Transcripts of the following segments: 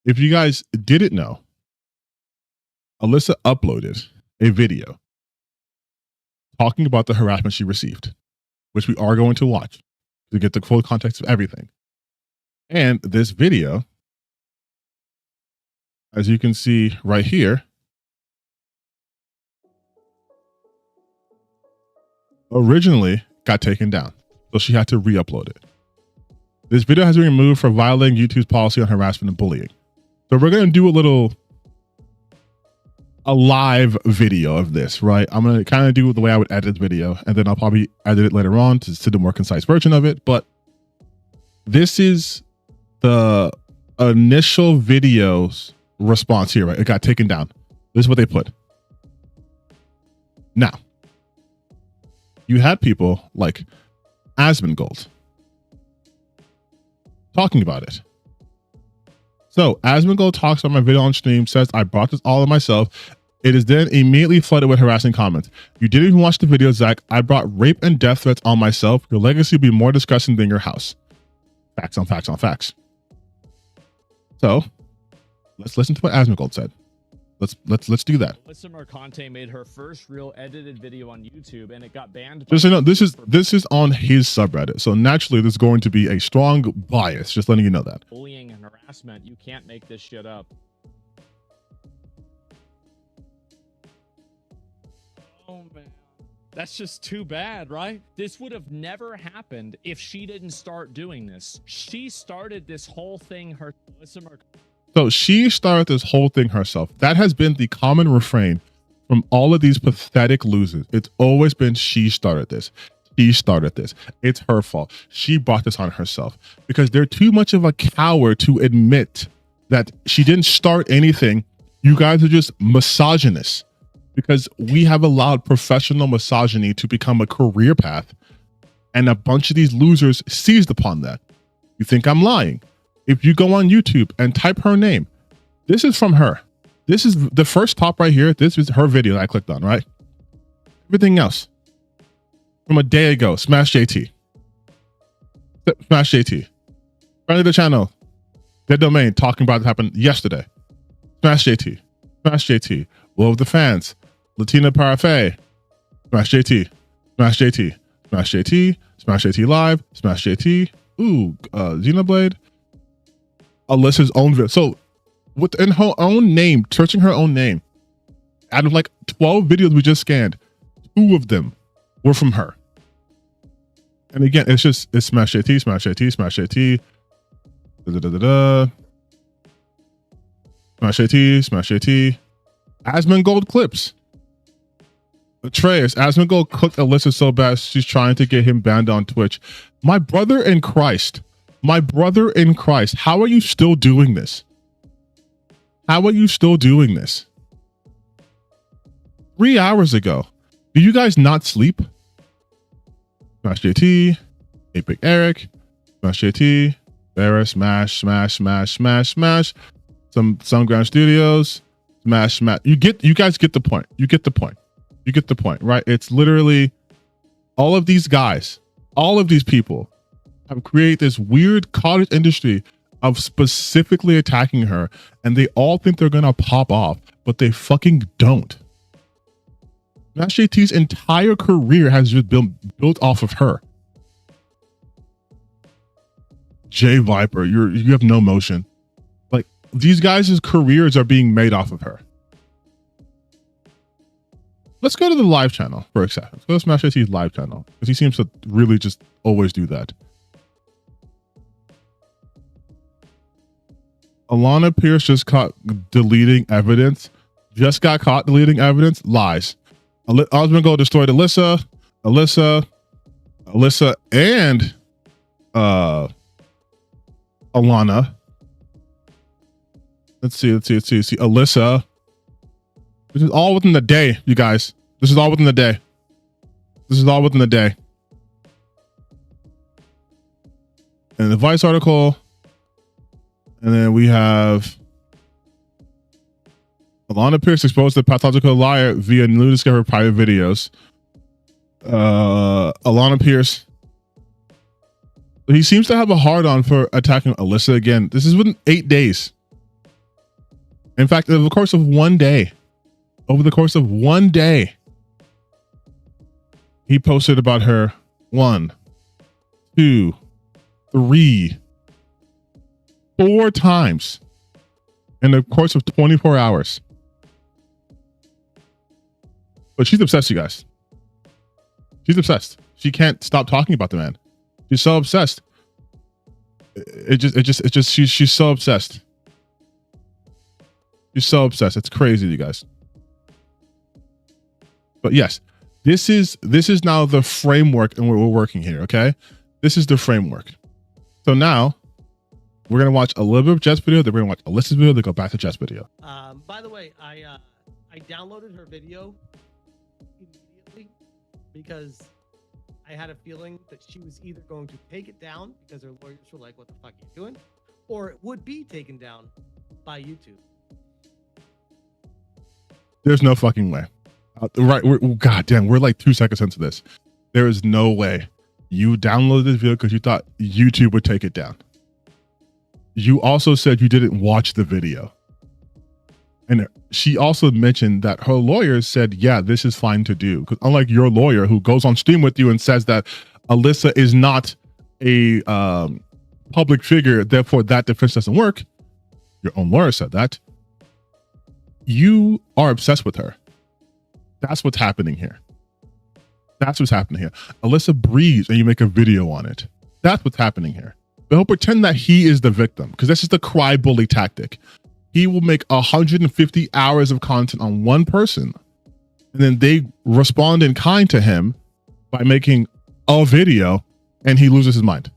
If you guys didn't know, Alyssa uploaded a video talking about the harassment she received, which we are going to watch to get the full context of everything. And this video, as you can see right here, originally got taken down. So she had to re-upload it. This video has been removed for violating YouTube's policy on harassment and bullying. So we're going to do a live video of this, right? I'm going to kind of do the way I would edit the video, and then I'll probably edit it later on to do a more concise version of it. But this is the initial video's response here, right? It got taken down. This is what they put. Now, you had people like Asmon Gold talking about it. So Asmon Gold talks about my video on stream, says, I brought this all on myself. It is then immediately flooded with harassing comments. You didn't even watch the video, Zach. I brought rape and death threats on myself. Your legacy will be more disgusting than your house. Facts on facts on facts. So let's listen to what Asmon Gold said. Let's do that. Alyssa Mercante made her first real edited video on YouTube, and it got banned. Just so you know, this is on his subreddit, so naturally there's going to be a strong bias. Just letting you know that. Bullying and harassment, you can't make this shit up. Oh man, that's just too bad, right? This would have never happened if she didn't start doing this. She started this whole thing. So she started this whole thing herself. That has been the common refrain from all of these pathetic losers. It's always been she started this. She started this. It's her fault. She brought this on herself because they're too much of a coward to admit that she didn't start anything. You guys are just misogynists because we have allowed professional misogyny to become a career path, and a bunch of these losers seized upon that. You think I'm lying? If you go on YouTube and type her name, this is from her. This is the first top right here. This is her video that I clicked on, right? Everything else from a day ago, SmashJT. SmashJT. Friend of the channel, their domain, talking about it happened yesterday. SmashJT. SmashJT. Will of the fans. Latina Parfait. SmashJT. SmashJT. SmashJT. SmashJT Live. SmashJT. Ooh, Xenoblade. Alyssa's own video. So within her own name, searching her own name, out of like 12 videos we just scanned, 2 of them were from her. And again, it's SmashJT, SmashJT, SmashJT, SmashJT, SmashJT, Asmon Gold clips. Atreus, Asmon Gold cooked Alyssa so bad she's trying to get him banned on Twitch. My brother in Christ. My brother in Christ, how are you still doing this? How are you still doing this? 3 hours ago. Do you guys not sleep? SmashJT, Epic Eric, SmashJT, Barra, Smash, Smash, Smash, Smash, Smash, some Ground Studios, Smash, Smash. You guys get the point. You get the point. You get the point, right? It's literally all of these guys, all of these people have created this weird cottage industry of specifically attacking her, and they all think they're gonna pop off, but they fucking don't. SmashJT's entire career has just been built off of her. J Viper, you have no motion. Like, these guys' careers are being made off of her. Let's go to the live channel for a second. Let's go to SmashJT's live channel, because he seems to really just always do that. Alana Pierce just caught deleting evidence. Just got caught deleting evidence. Lies. Asmon Gold destroyed Alyssa, and Alana. Let's see. Alyssa. This is all within the day, you guys. This is all within the day. And the Vice article. And then we have Alana Pierce exposed the pathological liar via newly discovered private videos. Alana Pierce. He seems to have a hard on for attacking Alyssa again. This is within 8 days. In fact, over the course of one day, he posted about her 1, 2, 3, 4 times in the course of 24 hours. But she's obsessed, you guys. She's obsessed. She can't stop talking about the man. She's so obsessed. She's so obsessed. She's so obsessed. It's crazy, you guys. But yes, this is now the framework, and we're working here. Okay, this is the framework. So now we're gonna watch a little bit of Jet's video. Then we're gonna watch Alyssa's video. Then go back to Jet's video. By the way, I downloaded her video immediately because I had a feeling that she was either going to take it down because her lawyers were like, "What the fuck are you doing?" or it would be taken down by YouTube. There's no fucking way. Right? Goddamn, we're like 2 seconds into this. There is no way you downloaded this video because you thought YouTube would take it down. You also said you didn't watch the video. And she also mentioned that her lawyers said, yeah, this is fine to do. Because unlike your lawyer who goes on stream with you and says that Alyssa is not a public figure, therefore that defense doesn't work. Your own lawyer said that. You are obsessed with her. That's what's happening here. That's what's happening here. Alyssa breathes and you make a video on it. That's what's happening here. But he'll pretend that he is the victim because that's just a Crybully tactic. He will make 150 hours of content on one person and then they respond in kind to him by making a video and he loses his mind.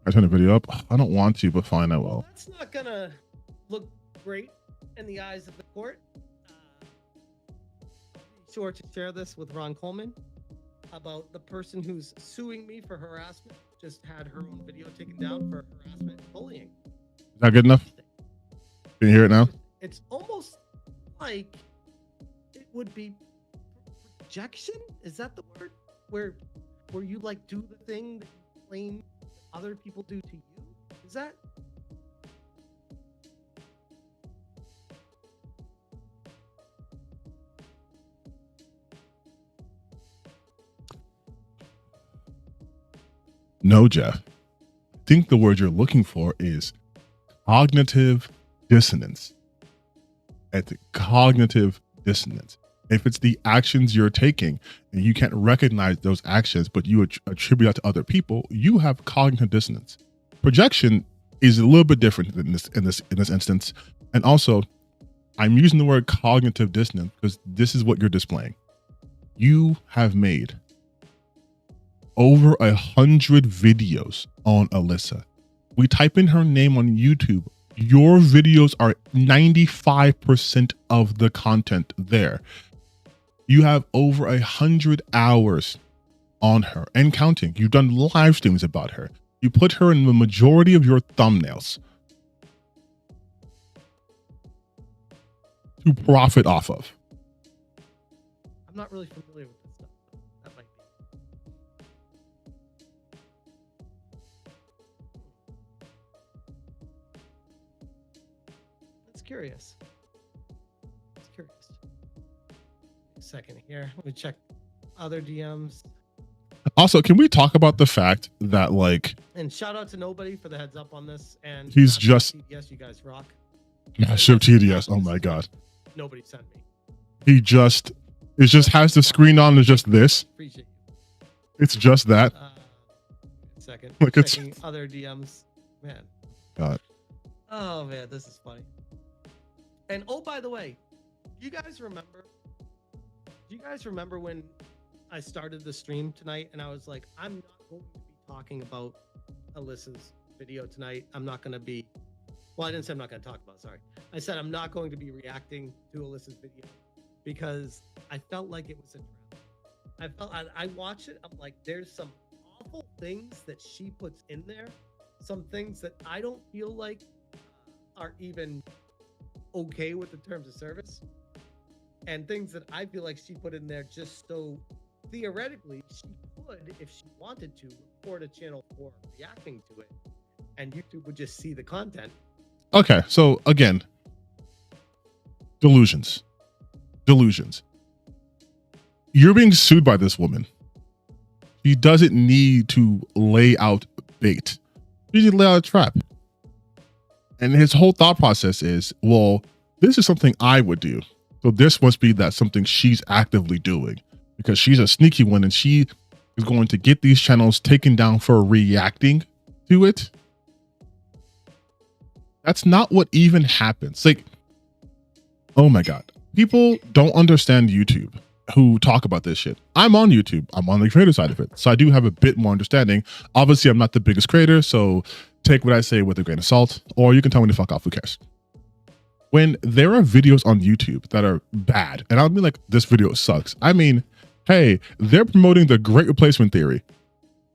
I turn the video up. I don't want to, but fine, I will. Well, that's not gonna look great in the eyes of the court. Be sure to share this with Ron Coleman about the person who's suing me for harassment. Just had her own video taken down for harassment and bullying. Is that good enough? Can you hear it now? It's almost like it would be projection. Is that the word? Where you like do the thing that you claim other people do to you? Is that? No, Jeff. I think the word you're looking for is cognitive dissonance. It's cognitive dissonance. If it's the actions you're taking and you can't recognize those actions, but you attribute that to other people, you have cognitive dissonance. Projection is a little bit different in this instance. And also, I'm using the word cognitive dissonance because this is what you're displaying. You have made over 100 videos on Alyssa. We type in her name on YouTube. Your videos are 95% of the content there. You have over 100 hours on her and counting. You've done live streams about her. You put her in the majority of your thumbnails to profit off of. I'm not really familiar with this stuff. That might be. That's curious. That's curious. A second here. Let me check other DMs. Also, can we talk about the fact that, like, and shout out to nobody for the heads up on this. And he's just TDS, you guys rock. Massive TDS. Oh my god. Nobody sent me. It just has the screen on. It's just this. Appreciate you. It's just that. Second. Like it's checking other DMs. Man. God. Oh man, this is funny. And oh, by the way, do you guys remember when I started the stream tonight and I was like, I'm not going to be talking about Alyssa's video tonight. I'm not going to be, well, I didn't say I'm not going to talk about it, sorry. I said I'm not going to be reacting to Alyssa's video because I felt like it was a trap. I watch it, I'm like, there's some awful things that she puts in there, some things that I don't feel like are even okay with the terms of service, and things that I feel like she put in there just so theoretically she could, if she wanted to, report a channel for reacting to it. and YouTube would just see the content. Okay, so again, delusions. You're being sued by this woman. She doesn't need to lay out bait. She just lay out a trap. And his whole thought process is, well, this is something I would do. So this must be that something she's actively doing because she's a sneaky one and she is going to get these channels taken down for reacting to it. That's not what even happens. Like, oh my God. People don't understand YouTube who talk about this shit. I'm on YouTube. I'm on the creator side of it. So I do have a bit more understanding. Obviously, I'm not the biggest creator, so take what I say with a grain of salt, or you can tell me to fuck off, who cares? When there are videos on YouTube that are bad, and I don't mean like this video sucks. I mean, hey, they're promoting the great replacement theory.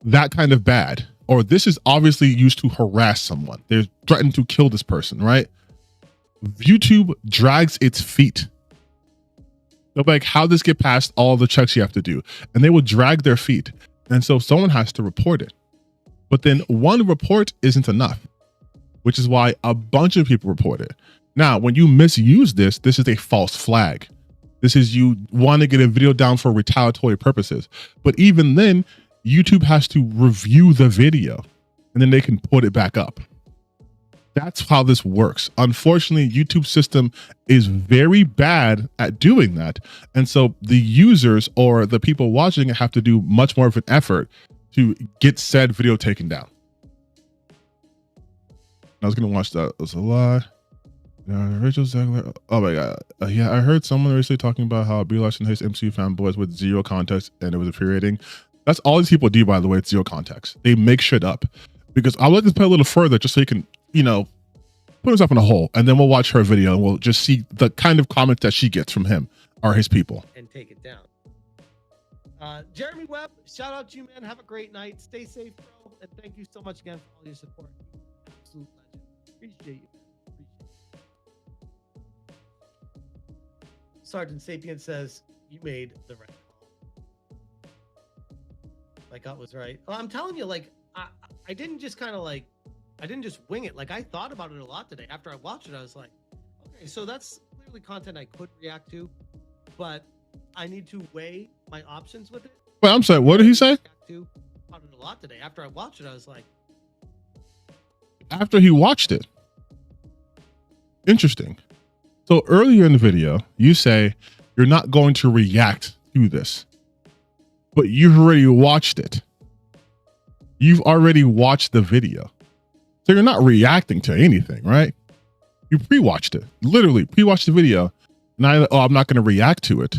That kind of bad. Or this is obviously used to harass someone. They're threatening to kill this person, right? YouTube drags its feet. They're like, how does this get past all the checks you have to do? And they will drag their feet. And so someone has to report it. But then one report isn't enough, which is why a bunch of people report it. Now, when you misuse this, this is a false flag. This is you want to get a video down for retaliatory purposes. But even then, YouTube has to review the video and then they can put it back up. That's how this works. Unfortunately, YouTube's system is very bad at doing that. And so the users or the people watching it have to do much more of an effort to get said video taken down. I was going to watch that. It was a lie. Rachel Zegler. Oh my God. Yeah, I heard someone recently talking about how Brie Larson hates MCU fanboys with zero context and it was infuriating. That's all these people do, by the way. It's zero context. They make shit up. Because I would like to play a little further just so you can, you know, put himself in a hole, and then we'll watch her video and we'll just see the kind of comments that she gets from him or his people. And take it down. Jeremy Webb, shout out to you, man. Have a great night. Stay safe, bro. And thank you so much again for all your support. Absolute legend. Appreciate you. Sergeant Sapien says, you made the right call. My gut was right. Well, I'm telling you, like, I didn't just kind of like, I didn't just wing it. Like, I thought about it a lot today. After I watched it, I was like, okay, so that's clearly content I could react to, but I need to weigh my options with it. Wait, I'm sorry, what did he say? About it a lot today. After I watched it, I was like, after he watched it. Interesting. So earlier in the video, you say you're not going to react to this, but you've already watched it. You've already watched the video. So you're not reacting to anything, right? You pre-watched it, literally pre-watched the video. And I'm not going to react to it.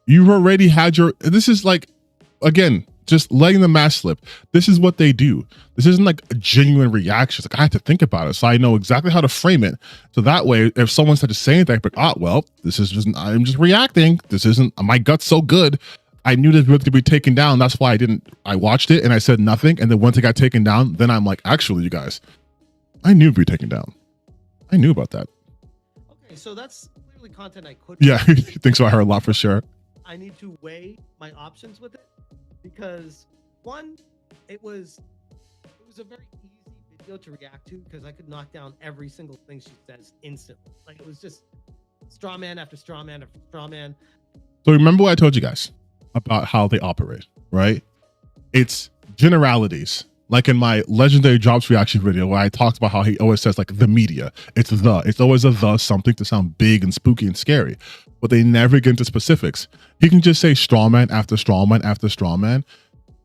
You've already had your, this is like, again, just letting the mask slip. This is what they do. This isn't like a genuine reaction. It's like, I have to think about it. So I know exactly how to frame it. So that way, if someone said to say anything, but well, this is just, I'm just reacting. This isn't, my gut's so good. I knew this was to be taken down. That's why I watched it and I said nothing. And then once it got taken down, then I'm like, actually, you guys, I knew it would be taken down. I knew about that. okay, so that's clearly content I could. Yeah, he thinks about her a lot for sure. I need to weigh my options with it because one, it was a very easy video to react to because I could knock down every single thing she says instantly. Like, it was just straw man after straw man after straw man. So remember what I told you guys about how they operate, right? It's generalities. Like in my legendary jobs reaction video where I talked about how he always says like the media, it's always a the something to sound big and spooky and scary, but they never get into specifics. He can just say straw man after straw man after straw man.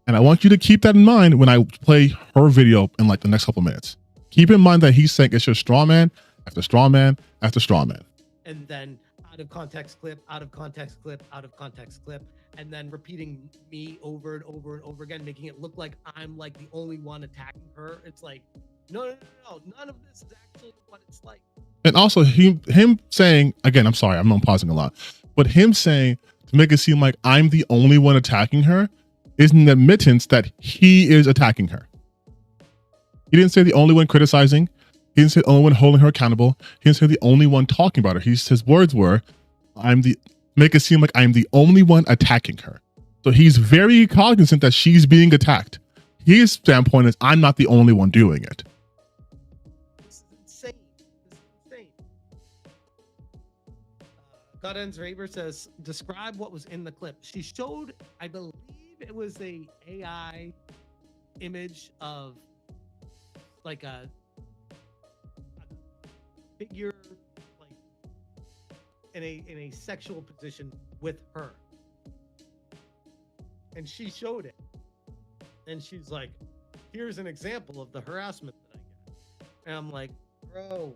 And I want you to keep that in mind when I play her video in like the next couple of minutes. Keep in mind that he's saying it's just straw man after straw man after straw man. And then out of context clip, out of context clip, out of context clip, and then repeating me over and over and over again, making it look like I'm like the only one attacking her. It's like, no, none of this is actually what it's like. And also him saying, again, I'm sorry, I'm pausing a lot, but him saying to make it seem like I'm the only one attacking her is an admittance that he is attacking her. He didn't say the only one criticizing. He didn't say the only one holding her accountable. He didn't say the only one talking about her. His words were, make it seem like I'm the only one attacking her. So he's very cognizant that she's being attacked. His standpoint is, I'm not the only one doing it. Ends Raver says, describe what was in the clip. She showed, I believe it was a AI image of like a figure like in a sexual position with her. And she showed it. And she's like, here's an example of the harassment that I get. And I'm like, bro,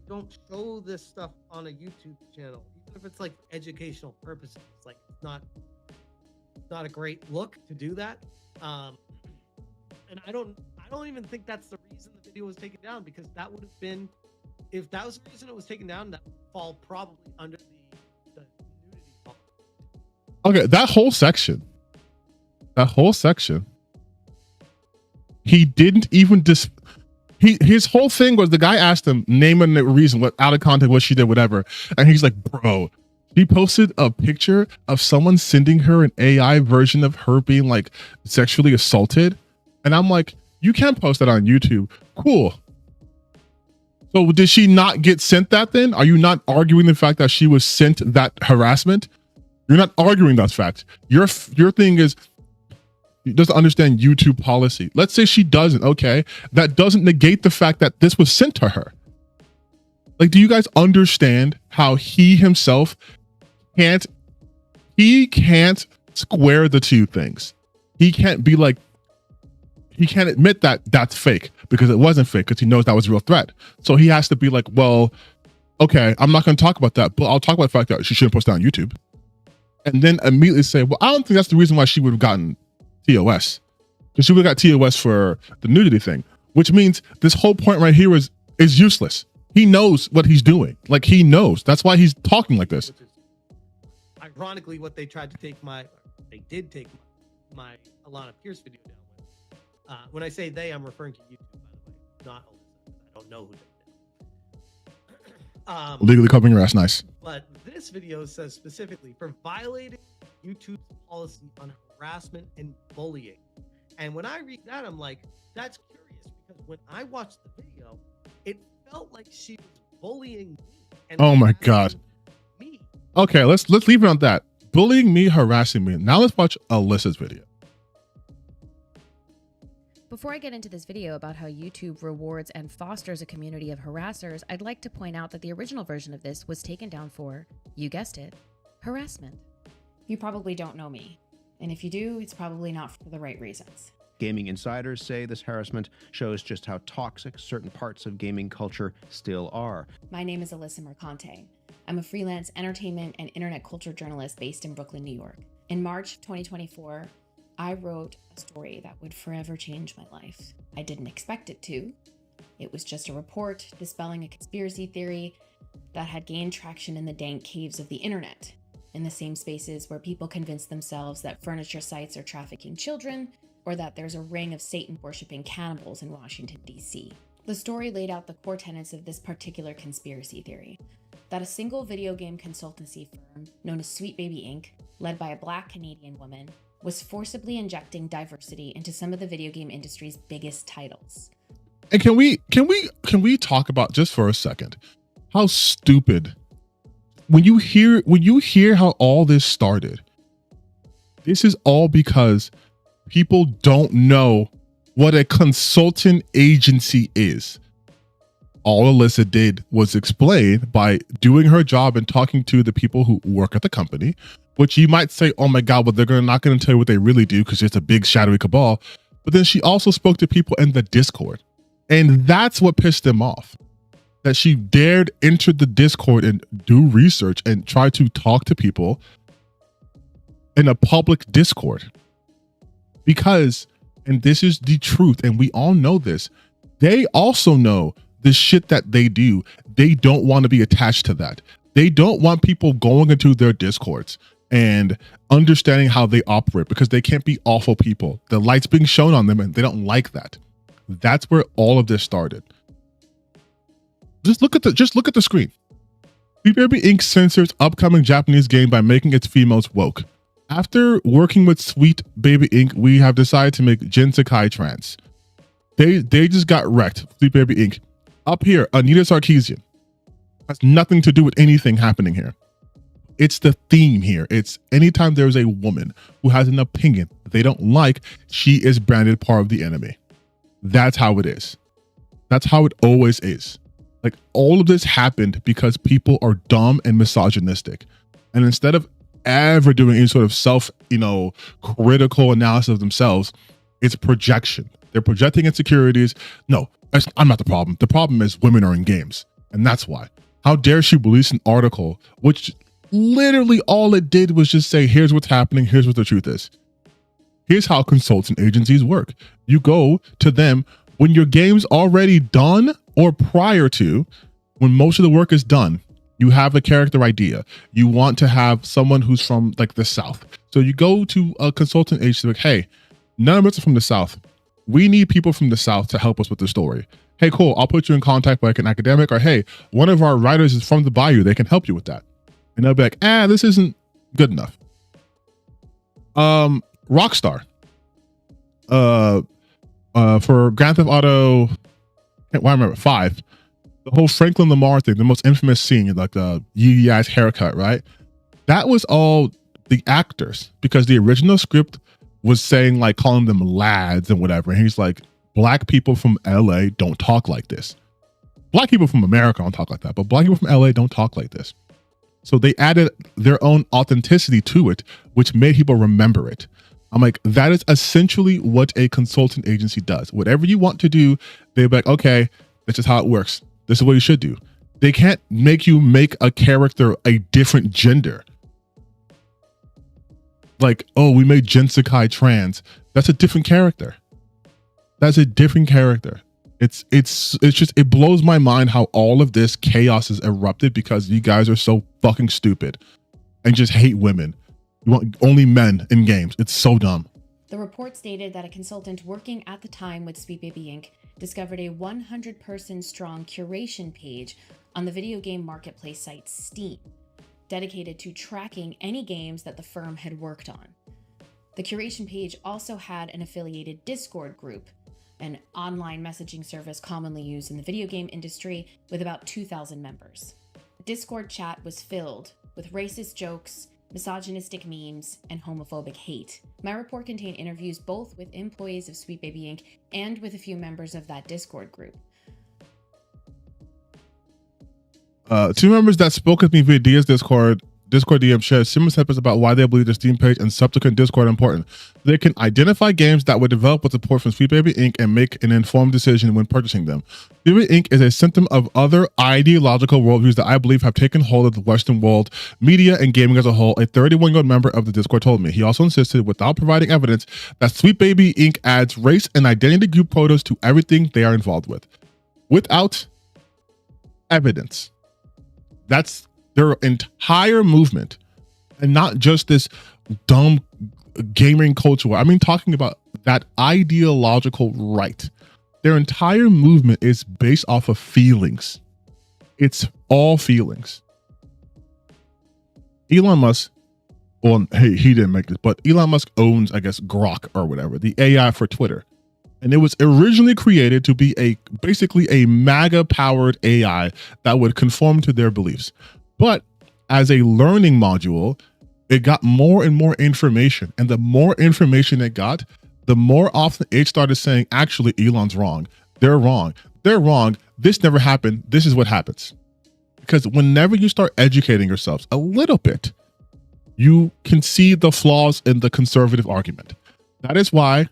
don't show this stuff on a YouTube channel. Even if it's like educational purposes, it's like it's not a great look to do that. And I don't even think that's the reason the video was taken down, because that would have been, if that was the reason it was taken down, that would fall probably under the nudity policy. Okay, that whole section, he didn't even his whole thing was, the guy asked him, name a reason, what out of context, what she did, whatever. And he's like, bro, she posted a picture of someone sending her an AI version of her being like sexually assaulted. And I'm like, you can't post that on YouTube. Cool. So did she not get sent that then? Are you not arguing the fact that she was sent that harassment? You're not arguing that fact. Your thing is, she doesn't understand YouTube policy. Let's say she doesn't. Okay, that doesn't negate the fact that this was sent to her. Like, do you guys understand how he himself can't square the two things? He can't be like, he can't admit that that's fake, because it wasn't fake, because he knows that was a real threat. So he has to be like, well, okay, I'm not going to talk about that, but I'll talk about the fact that she shouldn't post that on YouTube. And then immediately say, well, I don't think that's the reason why she would have gotten TOS, because she would have got TOS for the nudity thing, which means this whole point right here is useless. He knows what he's doing. Like, he knows. That's why he's talking like this. Which is ironically what they tried to take they did take my Alana Pierce video down with. When I say they, I'm referring to YouTube, by the way, not Alyssa. I don't know who did that. Legally covering your ass, nice. But this video says specifically, for violating YouTube's policy on harassment and bullying. And when I read that, I'm like, that's curious, because when I watched the video, it felt like she was bullying me. And oh my God. Me. Okay, let's leave it on that. Bullying me, harassing me. Now let's watch Alyssa's video. Before I get into this video about how YouTube rewards and fosters a community of harassers, I'd like to point out that the original version of this was taken down for, you guessed it, harassment. You probably don't know me, and if you do, it's probably not for the right reasons. Gaming insiders say this harassment shows just how toxic certain parts of gaming culture still are. My name is Alyssa Mercante. I'm a freelance entertainment and internet culture journalist based in Brooklyn, New York. In March 2024, I wrote a story that would forever change my life. I didn't expect it to. It was just a report dispelling a conspiracy theory that had gained traction in the dank caves of the internet, in the same spaces where people convince themselves that furniture sites are trafficking children, or that there's a ring of Satan-worshipping cannibals in Washington, D.C. The story laid out the core tenets of this particular conspiracy theory: that a single video game consultancy firm known as Sweet Baby Inc., led by a Black Canadian woman, was forcibly injecting diversity into some of the video game industry's biggest titles. And can we talk about, just for a second, how stupid, when you hear how all this started, this is all because people don't know what a consultant agency is. All Alyssa did was explain by doing her job and talking to the people who work at the company, which you might say, oh my God, well, they're not going to tell you what they really do because it's a big shadowy cabal. But then she also spoke to people in the Discord. And that's what pissed them off, that she dared enter the Discord and do research and try to talk to people in a public Discord. Because, and this is the truth, and we all know this, they also know the shit that they do. They don't want to be attached to that. They don't want people going into their Discords and understanding how they operate, because they can't be awful people. The light's being shown on them and they don't like that. That's where all of this started. Just look at the screen. Sweet Baby Inc. censors upcoming Japanese game by making its females woke. After working with Sweet Baby Inc., we have decided to make Jin Sakai trans. They just got wrecked. Sweet Baby Inc. Up here, Anita Sarkeesian. Has nothing to do with anything happening here. It's the theme here. It's anytime there's a woman who has an opinion they don't like, she is branded part of the enemy. That's how it is. That's how it always is. Like, all of this happened because people are dumb and misogynistic. And instead of ever doing any sort of self, critical analysis of themselves, it's projection. They're projecting insecurities. No, I'm not the problem. The problem is women are in games. And that's why. How dare she release an article, which literally all it did was just say, here's what's happening. Here's what the truth is. Here's how consultant agencies work. You go to them when your game's already done or prior to, when most of the work is done. You have a character idea. You want to have someone who's from like the South. So you go to a consultant agency like, hey, none of us are from the South. We need people from the South to help us with the story. Hey, cool. I'll put you in contact with like an academic, or hey, one of our writers is from the Bayou. They can help you with that. And they'll be like, this isn't good enough. Rockstar. For Grand Theft Auto, I remember 5. The whole Franklin Lamar thing, the most infamous scene, like the Yeezy's haircut, right? That was all the actors, because the original script was saying, like, calling them lads and whatever. And he's like, black people from LA don't talk like this. Black people from America don't talk like that, but black people from LA don't talk like this. So they added their own authenticity to it, which made people remember it. I'm like, that is essentially what a consultant agency does. Whatever you want to do, they're like, okay, this is how it works. This is what you should do. They can't make you make a character a different gender. Like, oh, we made Jinsakai trans. That's a different character. That's a different character. It's just, it blows my mind how all of this chaos has erupted because you guys are so fucking stupid and just hate women. You want only men in games. It's so dumb. The report stated that a consultant working at the time with Sweet Baby Inc. discovered a 100-person strong curation page on the video game marketplace site Steam, dedicated to tracking any games that the firm had worked on. The curation page also had an affiliated Discord group, an online messaging service commonly used in the video game industry with about 2,000 members. The Discord chat was filled with racist jokes, misogynistic memes, and homophobic hate. My report contained interviews both with employees of Sweet Baby Inc. and with a few members of that Discord group. 2 members that spoke with me via Discord DM shared similar sentiments about why they believe the Steam page and subsequent Discord are important. They can identify games that were developed with support from Sweet Baby Inc. and make an informed decision when purchasing them. Sweet Baby Inc. is a symptom of other ideological worldviews that I believe have taken hold of the Western world, media, and gaming as a whole, a 31-year-old member of the Discord told me. He also insisted, without providing evidence, that Sweet Baby Inc. adds race and identity group quotas to everything they are involved with. Without evidence. That's their entire movement, and not just this dumb gaming culture. I mean, talking about that ideological right. Their entire movement is based off of feelings. It's all feelings. Elon Musk, well, hey, he didn't make this, but Elon Musk owns, I guess, Grok or whatever, the AI for Twitter. And it was originally created to be basically a MAGA-powered AI that would conform to their beliefs. But as a learning module, it got more and more information. And the more information it got, the more often it started saying, actually, Elon's wrong. They're wrong. They're wrong. This never happened. This is what happens. Because whenever you start educating yourselves a little bit, you can see the flaws in the conservative argument. That is why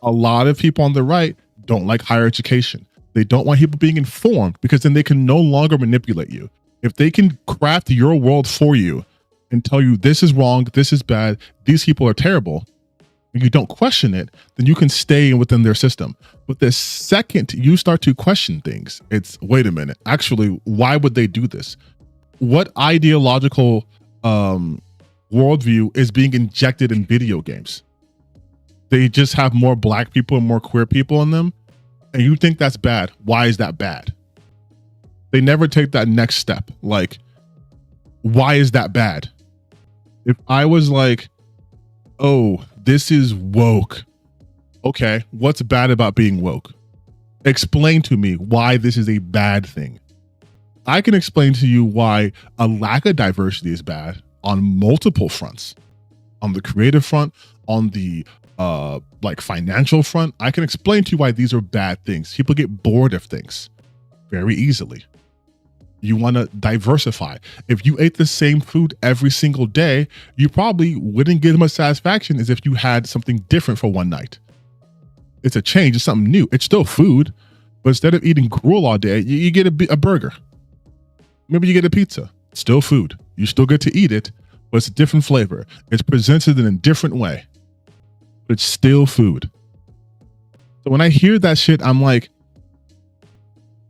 a lot of people on the right don't like higher education. They don't want people being informed, because then they can no longer manipulate you. If they can craft your world for you and tell you this is wrong, this is bad, these people are terrible, and you don't question it, then you can stay within their system. But the second you start to question things, it's, wait a minute, actually, why would they do this? What ideological worldview is being injected in video games? They just have more black people and more queer people in them, and you think that's bad. Why is that bad? They never take that next step. Like, why is that bad? If I was like, oh, this is woke. Okay, what's bad about being woke? Explain to me why this is a bad thing. I can explain to you why a lack of diversity is bad. on multiple fronts, on the creative front, on the like financial front. I can explain to you why these are bad things. People get bored of things very easily. You want to diversify. If you ate the same food every single day, you probably wouldn't get as much satisfaction as if you had something different for one night. It's a change, it's something new. It's still food, but instead of eating gruel all day, you get a burger. Maybe you get a pizza. It's still food. You still get to eat it, but it's a different flavor. It's presented in a different way, but it's still food. So when I hear that shit, I'm like,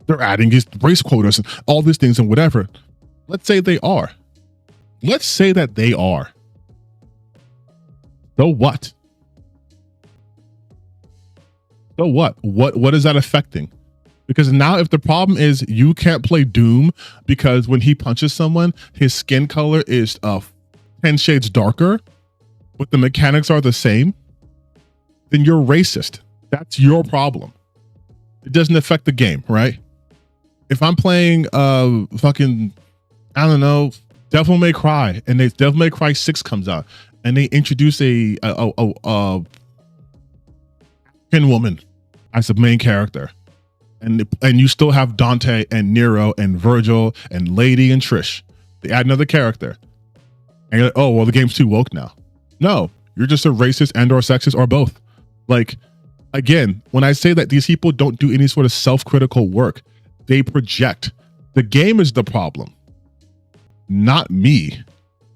they're adding these race quotas and all these things and whatever. Let's say they are. Let's say that they are. So what? So what? What is that affecting? Because now if the problem is you can't play Doom because when he punches someone, his skin color is 10 shades darker, but the mechanics are the same, then you're racist. That's your problem. It doesn't affect the game, right? If I'm playing fucking, I don't know, Devil May Cry, and Devil May Cry 6 comes out, and they introduce a African woman as the main character, and you still have Dante and Nero and Virgil and Lady and Trish. They add another character, and you're like, oh well, the game's too woke now. No, you're just a racist and/or sexist or both. Like, again, when I say that these people don't do any sort of self-critical work, they project. The game is the problem, not me.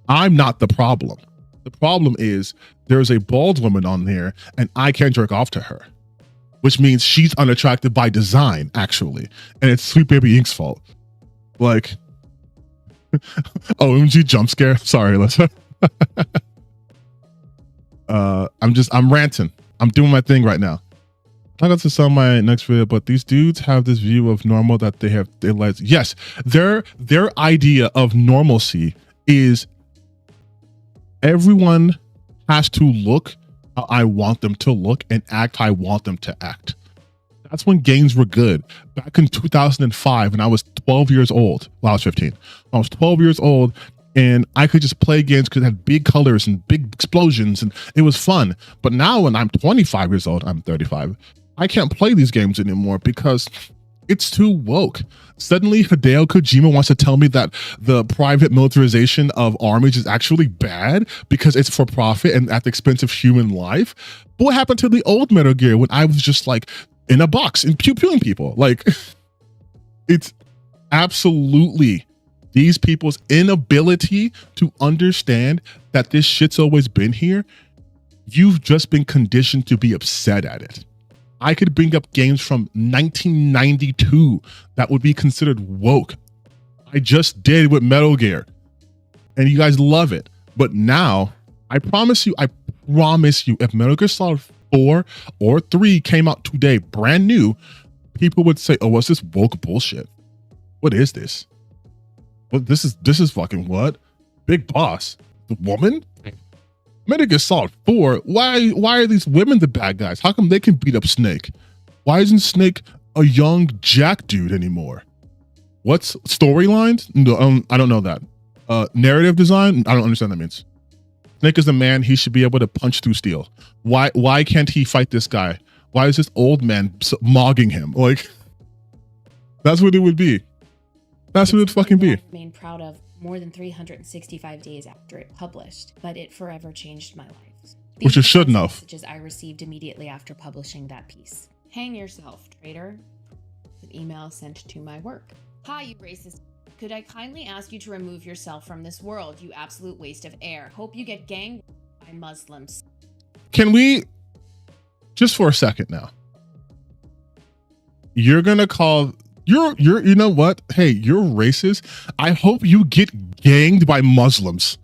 I'm not the problem. The problem is there's a bald woman on there and I can't jerk off to her, which means she's unattractive by design, actually. And it's Sweet Baby Ink's fault. Like, OMG jump scare. Sorry, Alyssa. I'm ranting. I'm doing my thing right now. I got to sell my next video, but these dudes have this view of normal that they like. Yes, their idea of normalcy is everyone has to look how I want them to look and act how I want them to act. That's when games were good. Back in 2005, when I was 12 years old. Well, I was 15. I was 12 years old, and I could just play games because it had big colors and big explosions, and it was fun. But now when I'm 25 years old, I'm 35. I can't play these games anymore because it's too woke. Suddenly, Hideo Kojima wants to tell me that the private militarization of armies is actually bad because it's for profit and at the expense of human life. But what happened to the old Metal Gear when I was just like in a box and pew-pewing people? Like, it's absolutely these people's inability to understand that this shit's always been here. You've just been conditioned to be upset at it. I could bring up games from 1992 that would be considered woke. I just did with Metal Gear, and you guys love it. But now, I promise you, if Metal Gear Solid 4 or 3 came out today, brand new, people would say, oh, what's this woke bullshit? What is this? Well, this is fucking what? Big Boss, the woman? Metal Gear Solid 4, why are these women the bad guys? How come they can beat up Snake? Why isn't Snake a young Jack dude anymore? What's storylines? No, I don't know that. Narrative design? I don't understand what that means. Snake is a man, he should be able to punch through steel. Why can't he fight this guy? Why is this old man mogging him? Like, that's what it would be. That's what it'd fucking be. I remain proud of more than 365 days after it published, but it forever changed my life. Which it shouldn't have. Messages I received immediately after publishing that piece. Hang yourself, traitor. An email sent to my work. Hi, you racist. Could I kindly ask you to remove yourself from this world, you absolute waste of air? Hope you get ganged by Muslims. Can we, just for a second now, you're gonna call, you know what? Hey, you're racist. I hope you get ganged by Muslims.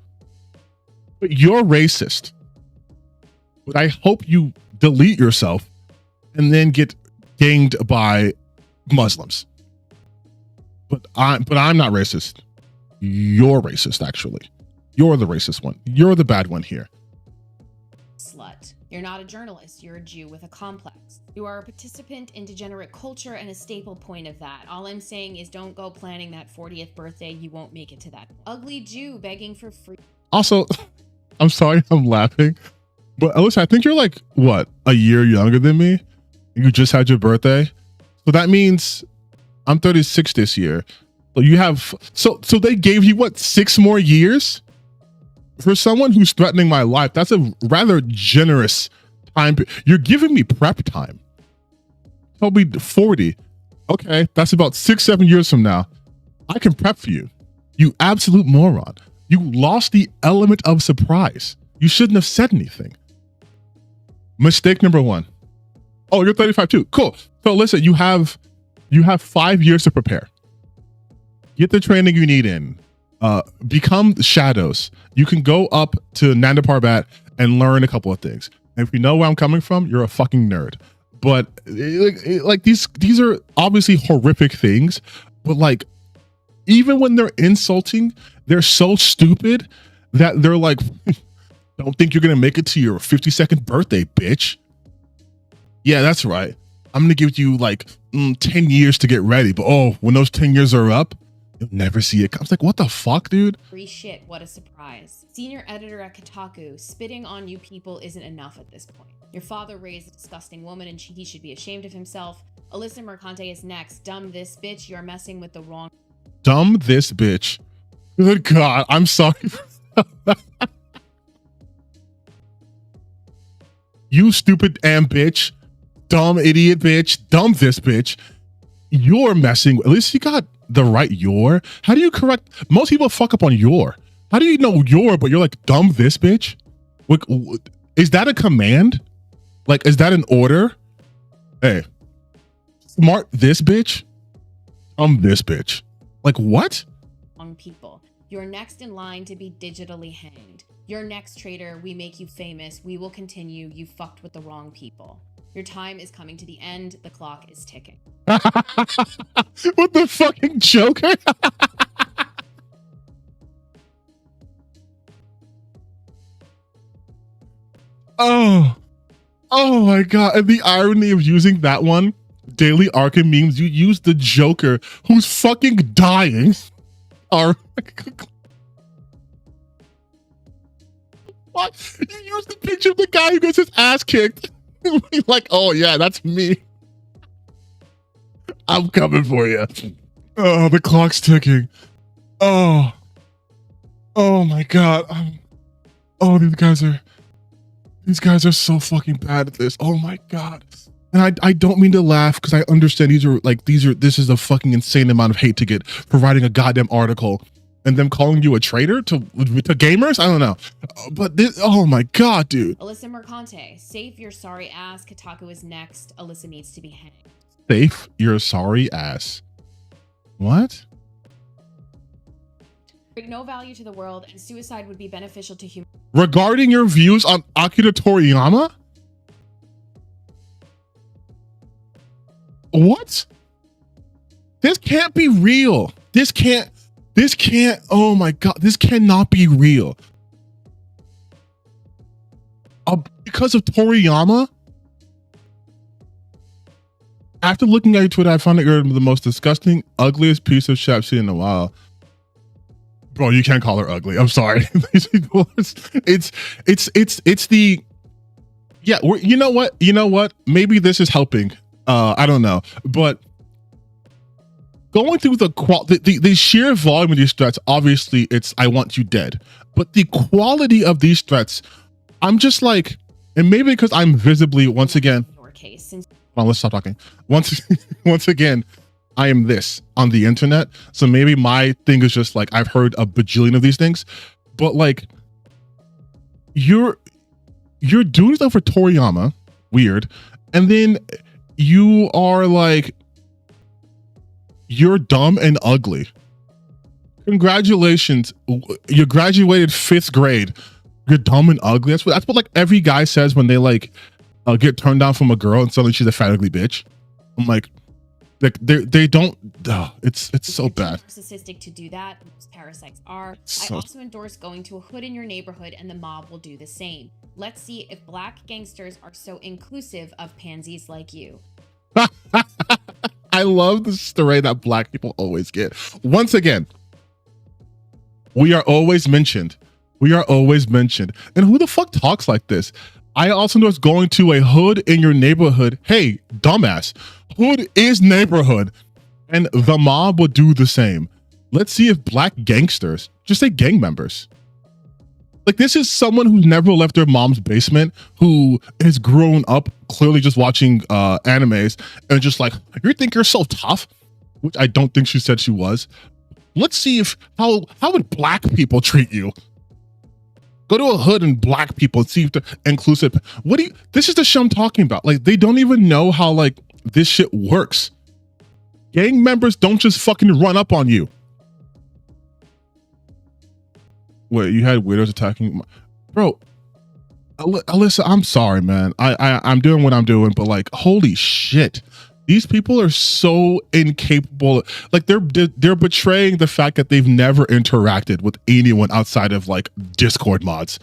But you're racist. But I hope you delete yourself and then get ganged by Muslims. But I'm not racist. You're racist, actually. You're the racist one. You're the bad one here. Slut. You're not a journalist. You're a Jew with a complex. You are a participant in degenerate culture and a staple point of that. All I'm saying is don't go planning that 40th birthday. You won't make it to that. Ugly Jew begging for free. Also, I'm sorry I'm laughing, but Alyssa, I think you're like, what, a year younger than me? You just had your birthday. So that means I'm 36 this year. So you have, so they gave you what, 6 more years? For someone who's threatening my life, that's a rather generous time. You're giving me prep time. I'll be 40. Okay, that's about 6-7 years from now. I can prep for you. You absolute moron. You lost the element of surprise. You shouldn't have said anything. Mistake number 1. Oh, you're 35 too. Cool. So listen, you have 5 years to prepare. Get the training you need in. Become shadows. You can go up to Nanda Parbat and learn a couple of things. And if you know where I'm coming from, you're a fucking nerd. But like these are obviously horrific things, but like even when they're insulting, they're so stupid that they're like, don't think you're gonna make it to your 52nd birthday, bitch. Yeah, that's right. I'm gonna give you like 10 years to get ready, but oh, when those 10 years are up, you'll never see it. I was like, what the fuck, dude? Free shit, what a surprise. Senior editor at Kotaku, spitting on you people isn't enough at this point. Your father raised a disgusting woman and he should be ashamed of himself. Alyssa Mercante is next. Dumb this bitch, you're messing with the wrong. Dumb this bitch. Good God, I'm sorry. You stupid bitch. Dumb idiot bitch. Dumb this bitch. You're messing with, at least you got the right your. How do you correct? Most people fuck up on your. How do you know your, but you're like, dumb this bitch? Like, is that a command? Like, is that an order? Hey, smart this bitch? This bitch. Like, what? Wrong people. You're next in line to be digitally hanged. You're next, traitor. We make you famous. We will continue. You fucked with the wrong people. Your time is coming to the end. The clock is ticking. What the fucking Joker? Oh my God. And the irony of using that one, Daily Arkham memes, you use the Joker who's fucking dying. What? You use the picture of the guy who gets his ass kicked. Like, oh yeah, that's me. I'm coming for you. Oh, the clock's ticking. Oh my God. Oh, these guys are so fucking bad at this. Oh my God. And I don't mean to laugh because I understand this is a fucking insane amount of hate to get for writing a goddamn article and them calling you a traitor to gamers. I don't know. But this, oh my God, dude. Alyssa Mercante, safe your sorry ass. Kotaku is next. Alyssa needs to be hanged. Safe your sorry ass. What? Bring no value to the world, and suicide would be beneficial to human. Regarding your views on Akira Toriyama? What? This can't be real. This can't, oh my God, this cannot be real. Because of Toriyama? After looking at your Twitter, I found that you're the most disgusting, ugliest piece of shit I've seen in a while. Bro, you can't call her ugly. I'm sorry. It's the, yeah, you know what? Maybe this is helping. I don't know, but going through the sheer volume of these threats, obviously it's, I want you dead, but the quality of these threats, I'm just like, and maybe because I'm visibly, once again, well, let's stop talking. Once again, I am this on the internet. So maybe my thing is just like, I've heard a bajillion of these things, but like you're doing stuff for Toriyama, weird. And then you are like, you're dumb and ugly. Congratulations. You graduated 5th grade. You're dumb and ugly. That's what like every guy says when they like get turned down from a girl and suddenly she's a fat ugly bitch. I'm like they don't. It's so bad. Narcissistic to do that. Most parasites are. So, I also endorse going to a hood in your neighborhood, and the mob will do the same. Let's see if black gangsters are so inclusive of pansies like you. I love the story that black people always get. Once again, we are always mentioned We are always mentioned. And who the fuck talks like this? I also know it's going to a hood in your neighborhood. Hey, dumbass. Hood is neighborhood. And the mob will do the same. Let's see if black gangsters, just say gang members. Like, this is someone who's never left their mom's basement, who has grown up clearly just watching animes and just like, you think you're so tough? Which I don't think she said she was. Let's see if how would black people treat you? Go to a hood and black people and see if they're inclusive. This is the shit I'm talking about. Like, they don't even know how like this shit works. Gang members don't just fucking run up on you. Wait, you had weirdos attacking bro, Alyssa, I'm sorry, man. I'm doing what I'm doing, but like, holy shit. These people are so incapable. Like, they're betraying the fact that they've never interacted with anyone outside of like Discord mods.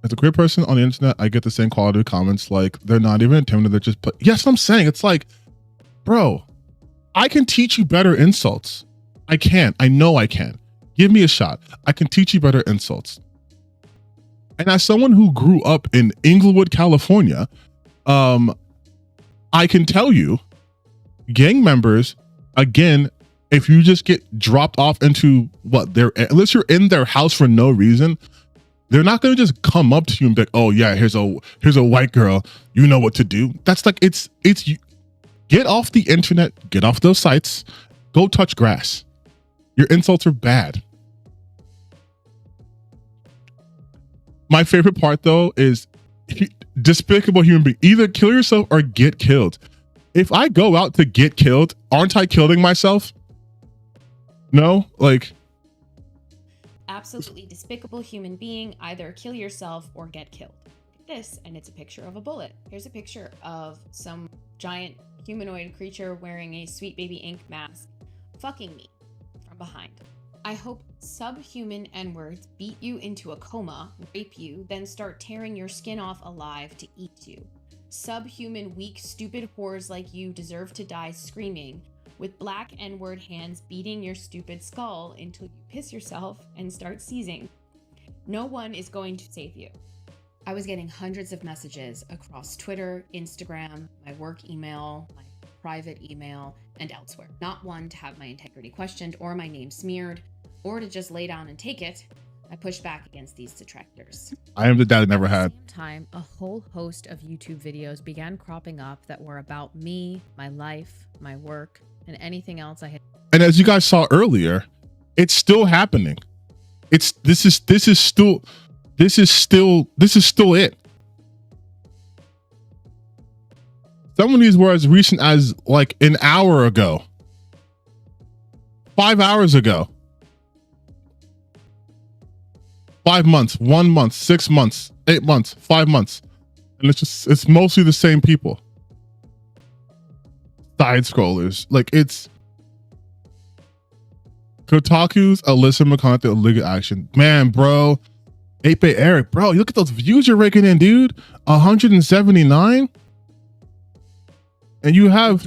As a queer person on the internet, I get the same quality of comments. Like, they're not even intimidated. They're just put. Yes, I'm saying it's like, bro, I can teach you better insults. I can. I know I can. Give me a shot. I can teach you better insults. And as someone who grew up in Inglewood, California, I can tell you, gang members, again, if you just get dropped off into unless you're in their house for no reason, they're not going to just come up to you and be like, oh yeah, here's a white girl, you know what to do. That's like, it's get off the internet, get off those sites, go touch grass. Your insults are bad. My favorite part though is despicable human being. Either kill yourself or get killed. If I go out to get killed, aren't I killing myself? No, like. Absolutely despicable human being. Either kill yourself or get killed. This, and it's a picture of a bullet. Here's a picture of some giant humanoid creature wearing a Sweet Baby Ink mask, fucking me from behind. I hope subhuman N-words beat you into a coma, rape you, then start tearing your skin off alive to eat you. Subhuman, weak, stupid whores like you deserve to die screaming, with black N-word hands beating your stupid skull until you piss yourself and start seizing. No one is going to save you. I was getting hundreds of messages across Twitter, Instagram, my work email, my private email, and elsewhere. Not one to have my integrity questioned or my name smeared, or to just lay down and take it. I pushed back against these detractors. I am the dad I never had. At the same time, a whole host of YouTube videos began cropping up that were about me, my life, my work, and anything else I had. And as you guys saw earlier, it's still happening. This is still it. Some of these were as recent as like an hour ago, 5 hours ago, 5 months, 1 month, 6 months, 8 months, 5 months. And it's mostly the same people. Side scrollers. Like, it's Kotaku's Alyssa McConaughey legal action. Man, bro. 8-Bit Eric, bro, you look at those views you're raking in, dude. 179. And you have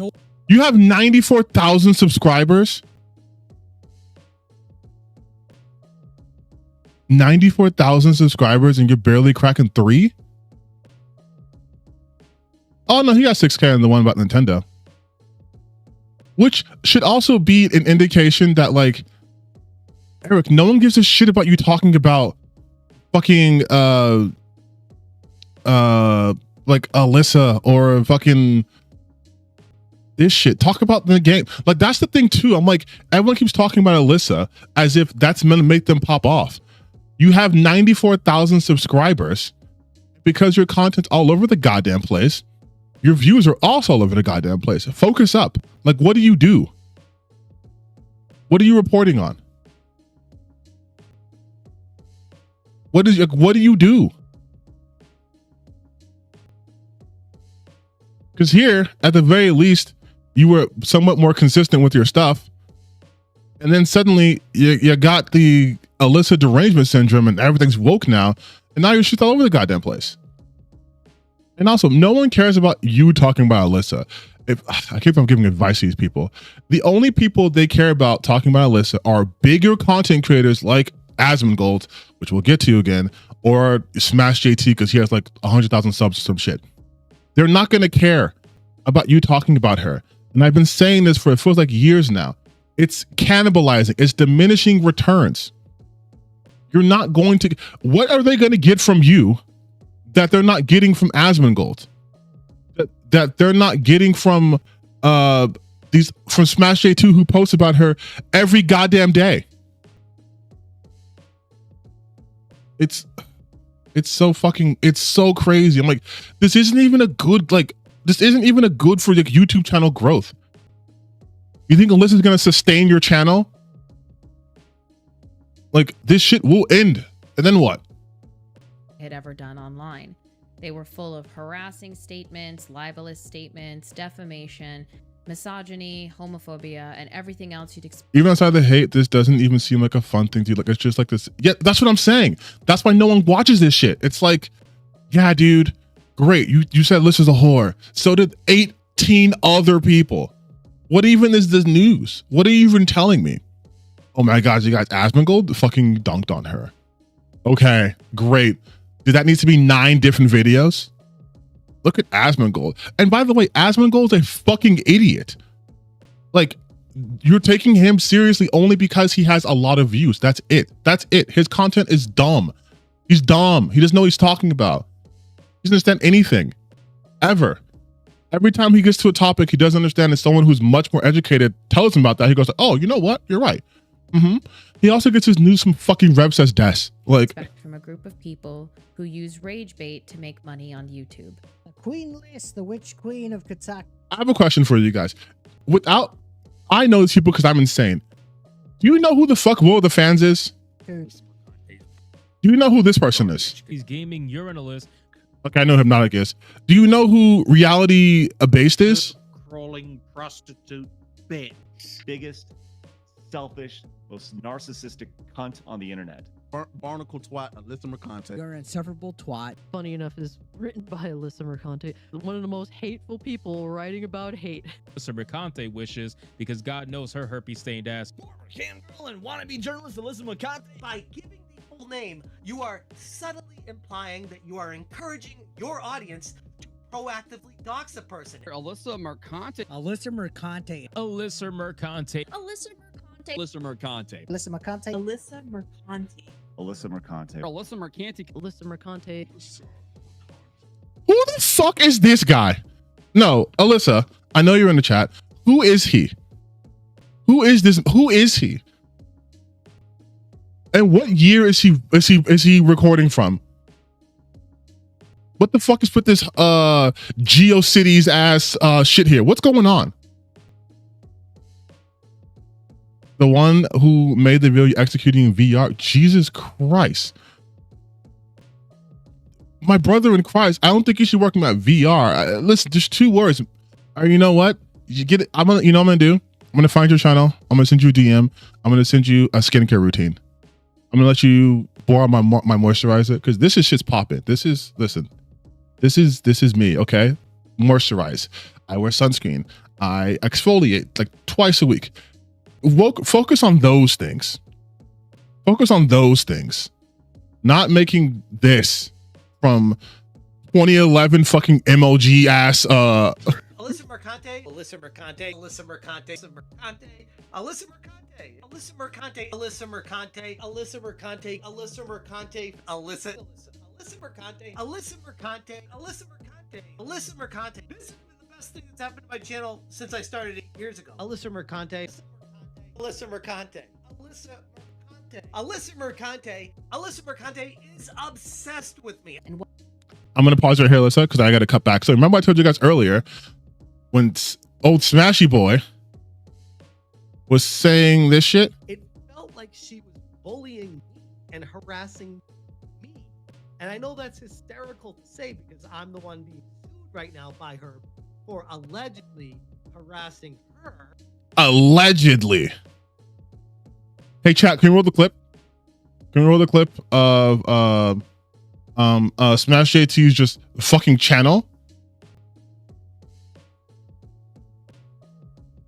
94,000 subscribers. 94,000 subscribers and you're barely cracking 3? Oh no, he got 6K on the one about Nintendo. Which should also be an indication that, like, Eric, no one gives a shit about you talking about fucking like Alyssa or fucking this shit. Talk about the game. Like, that's the thing too. I'm like, everyone keeps talking about Alyssa as if that's meant to make them pop off. You have 94,000 subscribers because your content's all over the goddamn place. Your views are also all over the goddamn place. Focus up. Like, what do you do? What are you reporting on? What do you do? Because here, at the very least, you were somewhat more consistent with your stuff. And then suddenly you got the Alyssa derangement syndrome and everything's woke now. And now you're shit all over the goddamn place. And also, no one cares about you talking about Alyssa. I keep on giving advice to these people. The only people they care about talking about Alyssa are bigger content creators like Asmon Gold, which we'll get to again, or SmashJT because he has like 100,000 subs or some shit. They're not going to care about you talking about her. And I've been saying this for, it feels like years now. It's cannibalizing. It's diminishing returns. You're not going to, what are they going to get from you that they're not getting from Asmon Gold? That they're not getting from from SmashJT, who posts about her every goddamn day. It's so crazy. I'm like, this isn't even a good for the YouTube channel growth. You think Alyssa's gonna sustain your channel? Like, this shit will end, and then what? Had ever done online. They were full of harassing statements, libelous statements, defamation, misogyny, homophobia, and everything else you'd expect. Even outside the hate, this doesn't even seem like a fun thing to do. Like, it's just like this. Yeah, that's what I'm saying. That's why no one watches this shit. It's like, yeah, dude, great. You said Alyssa's a whore. So did 18 other people. What even is this news? What are you even telling me? Oh my God, you guys, Asmon Gold fucking dunked on her. Okay, great. Did that need to be 9 different videos? Look at Asmon Gold. And by the way, Asmon Gold's a fucking idiot. Like, you're taking him seriously only because he has a lot of views. That's it. That's it. His content is dumb. He's dumb. He doesn't know what he's talking about. He doesn't understand anything. Ever. Every time he gets to a topic he doesn't understand, and someone who's much more educated tells him about that, he goes, oh, you know what? You're right. He also gets his news from fucking Revs's desk. Like, expect from a group of people who use rage bait to make money on YouTube. Queen Lys, the witch queen of Katak. I have a question for you guys. I know these people because I'm insane. Do you know who the fuck Will of the Fans is? Do you know who this person is? He's gaming urinalist. Okay, I know Hypnotic is. Do you know who Reality Abased is? Crawling prostitute bitch. Biggest, selfish, most narcissistic cunt on the internet. Barnacle twat, Alyssa Mercante. You're an insufferable twat. Funny enough, is written by Alyssa Mercante, one of the most hateful people writing about hate. Alyssa Mercante wishes, because God knows her herpes stained ass. Candle and wannabe journalist Alyssa Mercante. By giving the full name, you are subtly implying that you are encouraging your audience to proactively dox a person. Alyssa Mercante. Alyssa Mercante. Alyssa Mercante. Alyssa Mercante. Alyssa Mercante. Alyssa Mercante. Alyssa Mercante. Alyssa Mercante. Alyssa Mercante. Alyssa Mercante. Who the fuck is this guy? No, Alyssa, I know you're in the chat. Who is he? Who is this? Who is he? And what year is he recording from? What the fuck is with this GeoCities ass shit here? What's going on? The one who made the video executing VR. Jesus Christ. My brother in Christ, I don't think you should work at VR. Listen, just 2 words. You know what? You get it. You know what I'm gonna do? I'm gonna find your channel. I'm gonna send you a DM. I'm gonna send you a skincare routine. I'm gonna let you borrow my moisturizer because this is shit's popping. This is me. Okay, moisturize. I wear sunscreen. I exfoliate like twice a week. Focus on those things. Focus on those things. Not making this from 2011 fucking MLG ass. Alyssa Mercante. Alyssa Mercante. Alyssa Mercante. Alyssa Mercante. Alyssa Mercante. Alyssa Mercante. Alyssa Mercante. Alyssa Mercante. Alyssa Mercante. Alyssa Mercante. Alyssa Mercante. Alyssa Mercante. Alyssa Mercante. This has been the best thing that's happened to my channel since I started 8 years ago. Alyssa Mercante. Alyssa Mercante. Alyssa Mercante. Alyssa Mercante. Alyssa Mercante is obsessed with me. I'm gonna pause right here, Alyssa, because I got to cut back. So remember I told you guys earlier when old Smashy Boy was saying this shit? It felt like she was bullying me and harassing me. And I know that's hysterical to say because I'm the one being sued right now by her for allegedly harassing her. Allegedly. Hey chat, can you roll the clip? Can we roll the clip of SmashJT's just fucking channel?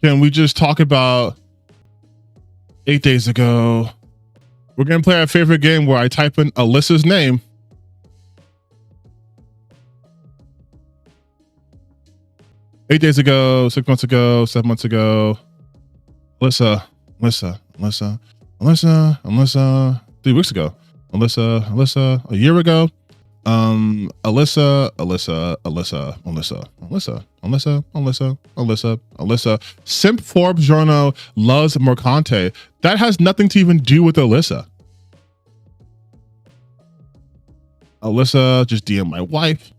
Can we just talk about 8 days ago We're gonna play our favorite game where I type in Alyssa's name. Eight days ago, 6 months ago, 7 months ago. Alyssa. 3 weeks ago. Alyssa, a year ago. Alyssa. Simp Forbes journal loves Mercante. That has nothing to even do with Alyssa. Alyssa, just DM my wife.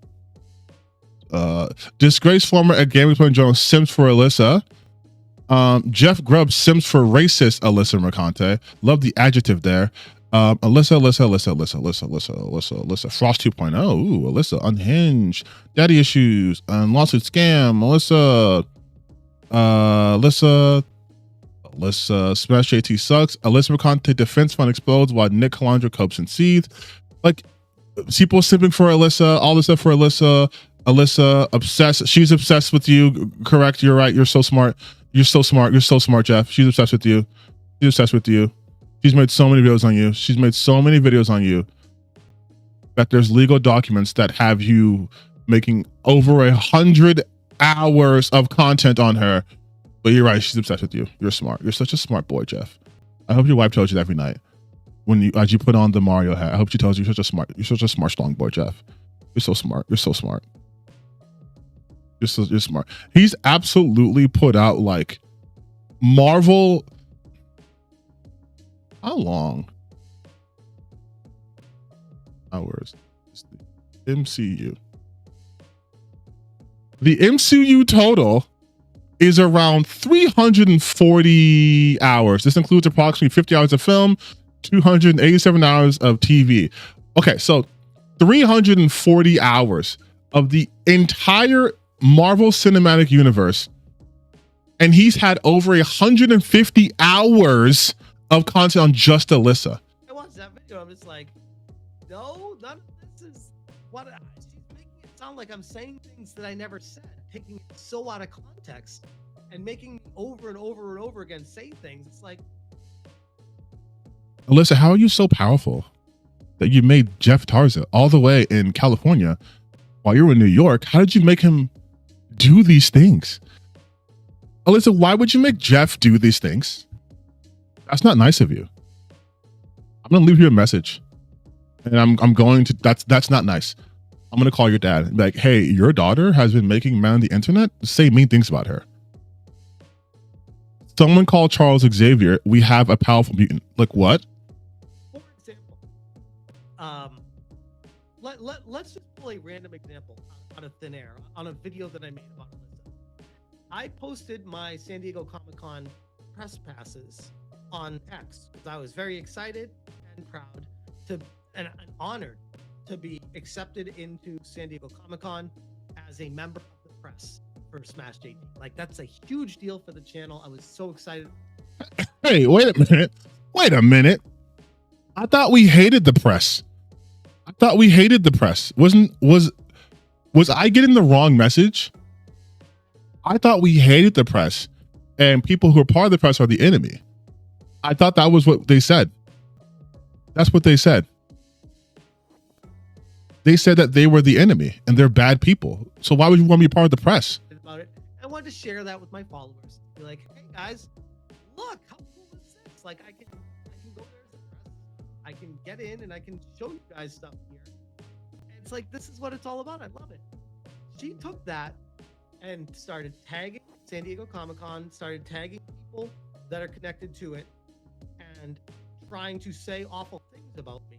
Disgrace former at Gaming Point Jones Sims for Alyssa. Jeff Grubb Sims for racist Alyssa Mercante. Love the adjective there. Alyssa. Frost 2.0. Ooh, Alyssa. Unhinged. Daddy issues. Lawsuit scam. Alyssa. SmashJT sucks. Alyssa Mercante defense fund explodes while Nick Calandra copes and seethes. Like, people simping for Alyssa. All this stuff for Alyssa. Alyssa obsessed. She's obsessed with you. Correct. You're right. You're so smart. You're so smart, Jeff. She's obsessed with you. She's made so many videos on you. That there's legal documents that have you making over 100 hours of content on her. But you're right. She's obsessed with you. You're smart. You're such a smart boy, Jeff. I hope your wife tells you that every night as you put on the Mario hat. I hope she tells you you're such a smart, strong boy, Jeff. You're so smart. You're smart. He's absolutely put out like Marvel. How long? Hours. The MCU. The MCU total is around 340 hours. This includes approximately 50 hours of film, 287 hours of TV. Okay, so 340 hours of the entire Marvel Cinematic Universe, and he's had over 150 hours of content on just Alyssa. I watched that video. I'm just like, no, none of this is what she's making it sound like I'm saying things that I never said, taking it so out of context and making me over and over and over again say things. It's like, Alyssa, how are you so powerful that you made Jeff Tarzia all the way in California while you were in New York? How did you make him do these things? Alyssa, why would you make Jeff do these things? That's not nice of you. I'm gonna leave you a message, and I'm going to. That's not nice. I'm gonna call your dad and be like, hey, your daughter has been making men on the internet say mean things about her. Someone called Charles Xavier. We have a powerful mutant. Like what? for example, let's just pull a random example out of thin air on a video that I made about Alyssa. I posted my San Diego Comic-Con press passes on X because I was very excited and proud and honored to be accepted into San Diego Comic-Con as a member of the press for SmashJT. Like, that's a huge deal for the channel. I was so excited. Hey, wait a minute. I thought we hated the press. Was I getting the wrong message? I thought we hated the press, and people who are part of the press are the enemy. I thought that was what they said. That's what they said. They said that they were the enemy and they're bad people. So why would you want to be part of the press? About it. I wanted to share that with my followers. Be like, hey guys, look how cool is this? Like, I can go there as a press. I can get in and I can show you guys stuff here. And it's like, this is what it's all about. I love it. She took that and started tagging San Diego Comic-Con, started tagging people that are connected to it, and trying to say awful things about me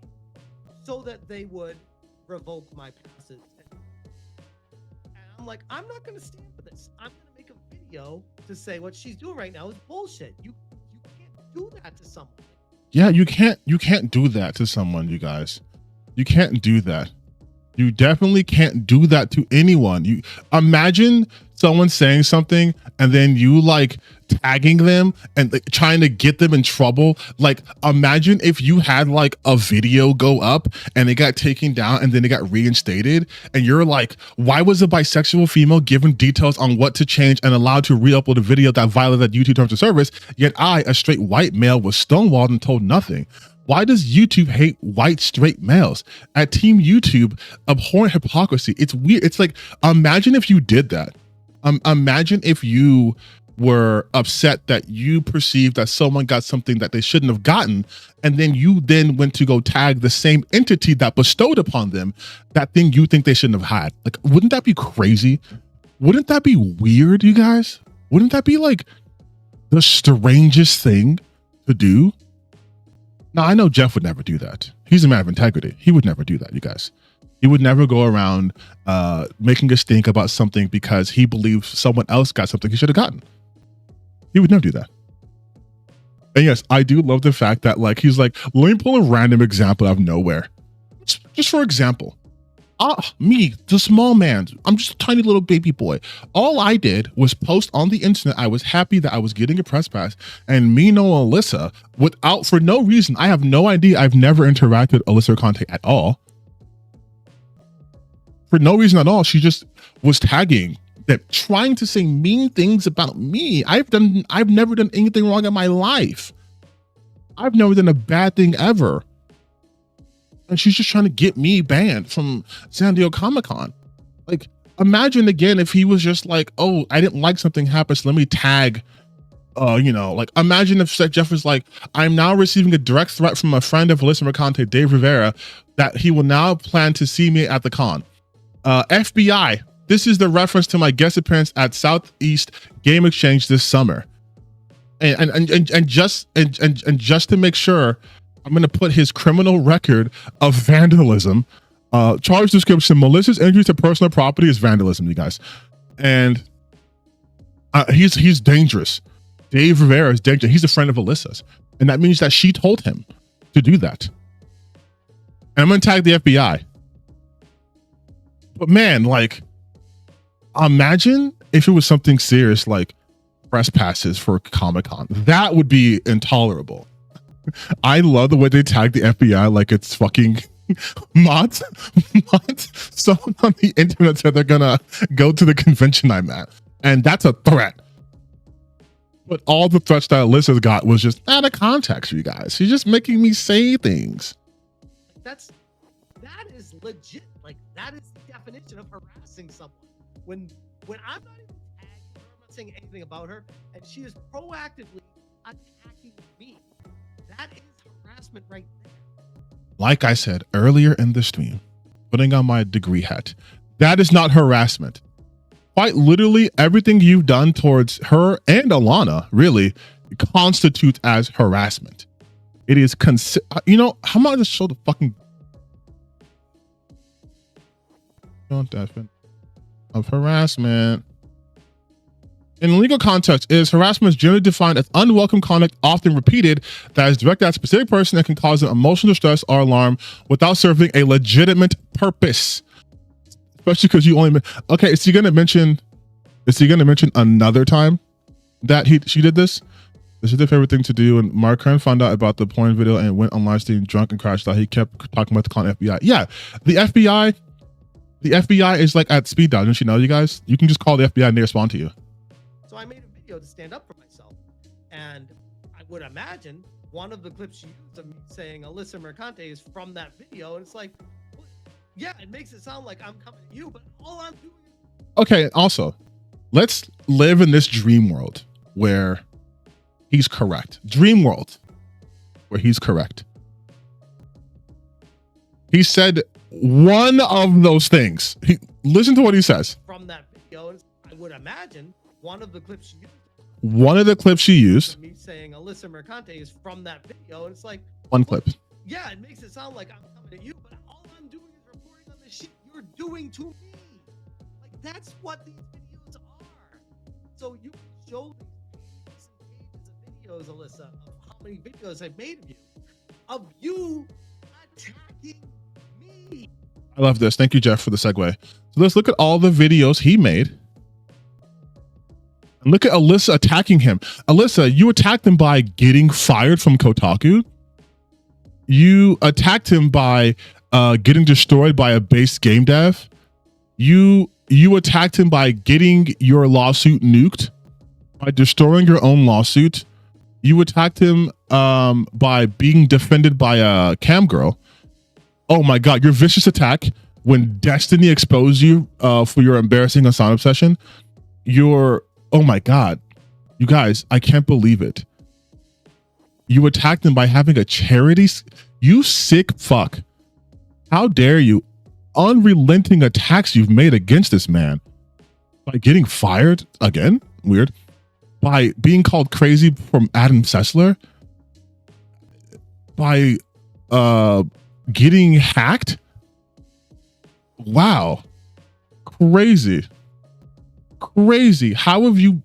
so that they would revoke my passes. And I'm like, I'm not going to stand for this. I'm going to make a video to say what she's doing right now is bullshit. You can't do that to someone. Yeah, you can't do that to someone, you guys. You can't do that. You definitely can't do that to anyone. You imagine someone saying something and then you like tagging them and like, trying to get them in trouble. Like, imagine if you had like a video go up and it got taken down and then it got reinstated, and you're like, why was a bisexual female given details on what to change and allowed to re-upload a video that violated YouTube terms of service, yet I, a straight white male, was stonewalled and told nothing? Why does YouTube hate white straight males? At Team YouTube, abhorrent hypocrisy. It's weird. It's like, imagine if you did that. Imagine if you were upset that you perceived that someone got something that they shouldn't have gotten, and then you then went to go tag the same entity that bestowed upon them that thing you think they shouldn't have had. Like, wouldn't that be crazy? Wouldn't that be weird, you guys? Wouldn't that be like the strangest thing to do? Now, I know Jeff would never do that. He's a man of integrity. He would never do that, you guys. He would never go around making us think about something because he believes someone else got something he should have gotten. He would never do that. And yes, I do love the fact that, like, he's like, let me pull a random example out of nowhere. Just for example. Me, the small man, I'm just a tiny little baby boy. All I did was post on the internet. I was happy that I was getting a press pass, and me know Alyssa for no reason. I have no idea. I've never interacted with Alyssa Conte at all. For no reason at all. She just was tagging them, trying to say mean things about me. I've never done anything wrong in my life. I've never done a bad thing ever. And she's just trying to get me banned from San Diego Comic-Con. Like, imagine again if he was just like, oh, I didn't like something happen, so let me tag, like, imagine if Jeff was like, I'm now receiving a direct threat from a friend of Alyssa Mercante, Dave Rivera, that he will now plan to see me at the con. FBI, this is the reference to my guest appearance at Southeast Game Exchange this summer. And just to make sure, I'm going to put his criminal record of vandalism. Charge description: malicious injury to personal property is vandalism, you guys. And he's dangerous. Dave Rivera is dangerous. He's a friend of Alyssa's. And that means that she told him to do that. And I'm going to tag the FBI. But man, like, imagine if it was something serious like press passes for Comic-Con. That would be intolerable. I love the way they tag the FBI like it's fucking mods. Someone on the internet said they're gonna go to the convention I'm at, and that's a threat. But all the threats that Alyssa got was just out of context, you guys. She's just making me say things. That is legit. Like, that is the definition of harassing someone. When I'm not even tagging her, I'm not saying anything about her, and she is proactively attacking me. That is harassment right there. Like I said earlier in the stream, putting on my degree hat, that is not harassment. Quite literally, everything you've done towards her and Alana really constitutes as harassment. It is how about I just show the fucking of harassment. In legal context, harassment is generally defined as unwelcome conduct, often repeated, that is directed at a specific person that can cause them emotional distress or alarm without serving a legitimate purpose. Especially because you only okay. Is he gonna mention another time that she did this? This is their favorite thing to do. And Mark Kern found out about the porn video and went on live stream drunk and crashed out. He kept talking about the con FBI. Yeah, the FBI is like at speed dial. Don't you know, you guys? You can just call the FBI and they respond to you. So I made a video to stand up for myself. And I would imagine one of the clips she used of me saying Alyssa Mercante is from that video. And it's like, well, yeah, it makes it sound like I'm coming at you, but all I'm doing is... Okay, also, let's live in this dream world where he's correct. Dream world where he's correct. He said one of those things. Listen to what he says. From that video, and I would imagine one of the clips she used. Me saying Alyssa Mercante is from that video, and it's like one clip. Yeah, it makes it sound like I'm coming at you, but all I'm doing is reporting on the shit you're doing to me. Like, that's what these videos are. So you can show these pages of videos, Alyssa, of how many videos I've made of you attacking me. I love this. Thank you, Jeff, for the segue. So let's look at all the videos he made. And look at Alyssa attacking him. Alyssa, you attacked him by getting fired from Kotaku. You attacked him by getting destroyed by a base game dev. You attacked him by getting your lawsuit nuked, by destroying your own lawsuit. You attacked him by being defended by a cam girl. Oh my God, your vicious attack when Destiny exposed you for your embarrassing Asana obsession. Oh my God, you guys, I can't believe it. You attacked him by having a charity. You sick fuck. How dare you? Unrelenting attacks you've made against this man. By getting fired again, weird. By being called crazy from Adam Sessler. By getting hacked. Wow. Crazy. How have you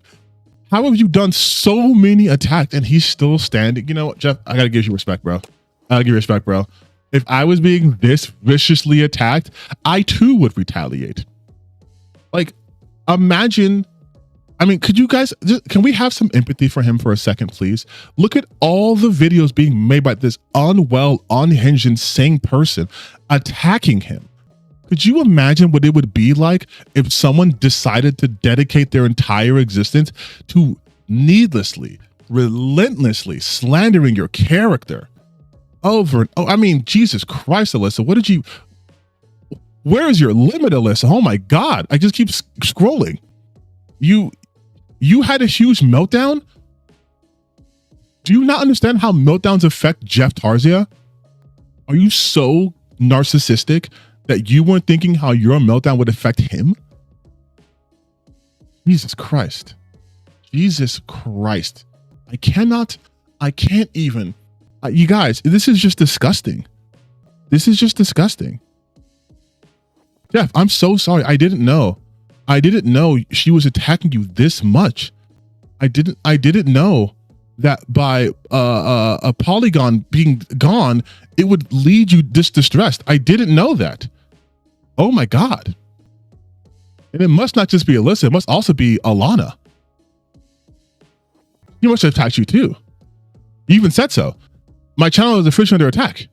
done so many attacks and he's still standing? You know what, Jeff? I gotta give you respect, bro. If I was being this viciously attacked, I too would retaliate. Like, imagine. I mean, could you guys, can we have some empathy for him for a second, please? Look at all the videos being made by this unwell, unhinged, insane person attacking him. Could you imagine what it would be like if someone decided to dedicate their entire existence to needlessly, relentlessly slandering your character over and I mean, Jesus Christ, Alyssa, where is your limit, Alyssa? Oh my God, I just keep scrolling. You had a huge meltdown? Do you not understand how meltdowns affect Jeff Tarzia? Are you so narcissistic that you weren't thinking how your meltdown would affect him? Jesus Christ. I can't even. You guys, this is just disgusting. Jeff, I'm so sorry. I didn't know she was attacking you this much. I didn't know that by a polygon being gone, it would lead you this distressed. I didn't know that. Oh my God. And it must not just be Alyssa, it must also be Alana. He must have attacked you too. You even said so. My channel is officially under attack.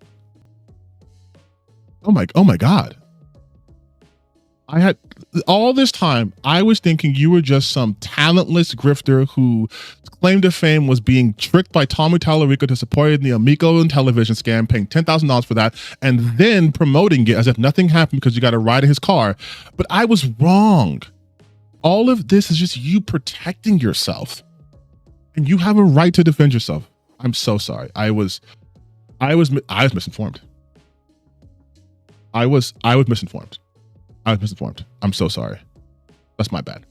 Oh my God. I had all this time, I was thinking you were just some talentless grifter who claim to fame was being tricked by Tommy Tallarico to support the Amico and television scam, paying $10,000 for that, and then promoting it as if nothing happened because you got a ride in his car. But I was wrong. All of this is just you protecting yourself. And you have a right to defend yourself. I'm so sorry. I was misinformed. I was misinformed. I'm so sorry. That's my bad.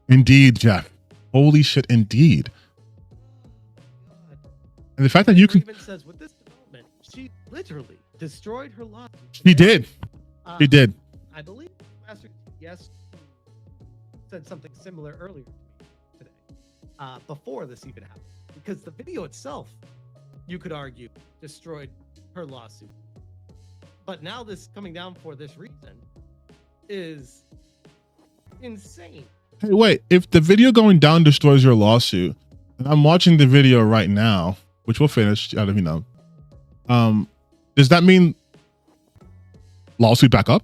Indeed, Jeff. Holy shit, indeed. And the fact that you can even says with this development, she literally destroyed her life. She did. She did. I believe Master Yes said something similar earlier today, before this even happened, because the video itself, you could argue, destroyed her lawsuit. But now this coming down for this reason is insane. Hey, wait, if the video going down destroys your lawsuit, and I'm watching the video right now, which we'll finish, out of does that mean lawsuit back up?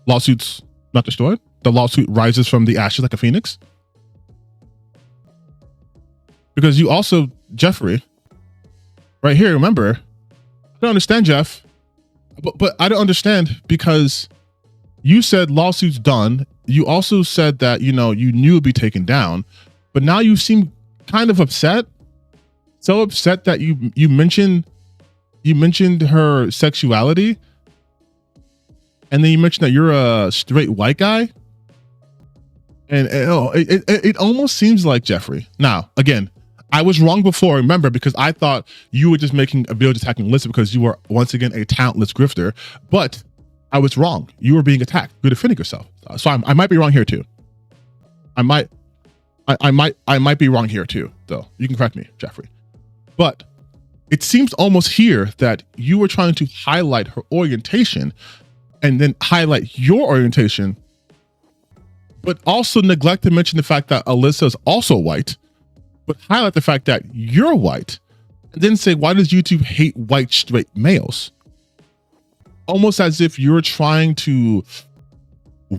Lawsuit's not destroyed? The lawsuit rises from the ashes like a phoenix? Because you also, Jeffrey, right here, remember, I don't understand, Jeff, but I don't understand because you said lawsuit's done. You also said that, you knew it'd be taken down, but now you seem kind of upset. So upset that you mentioned her sexuality, and then you mentioned that you're a straight white guy. And it almost seems like, Jeffrey. Now, again, I was wrong before, remember, because I thought you were just making a video attacking Alyssa because you were once again a talentless grifter, but I was wrong. You were being attacked. You're defending yourself. So I might be wrong here too. I might be wrong here too, though. You can correct me, Jeffrey. But it seems almost here that you were trying to highlight her orientation and then highlight your orientation, but also neglect to mention the fact that Alyssa is also white, but highlight the fact that you're white, and then say, why does YouTube hate white straight males? Almost as if you're trying to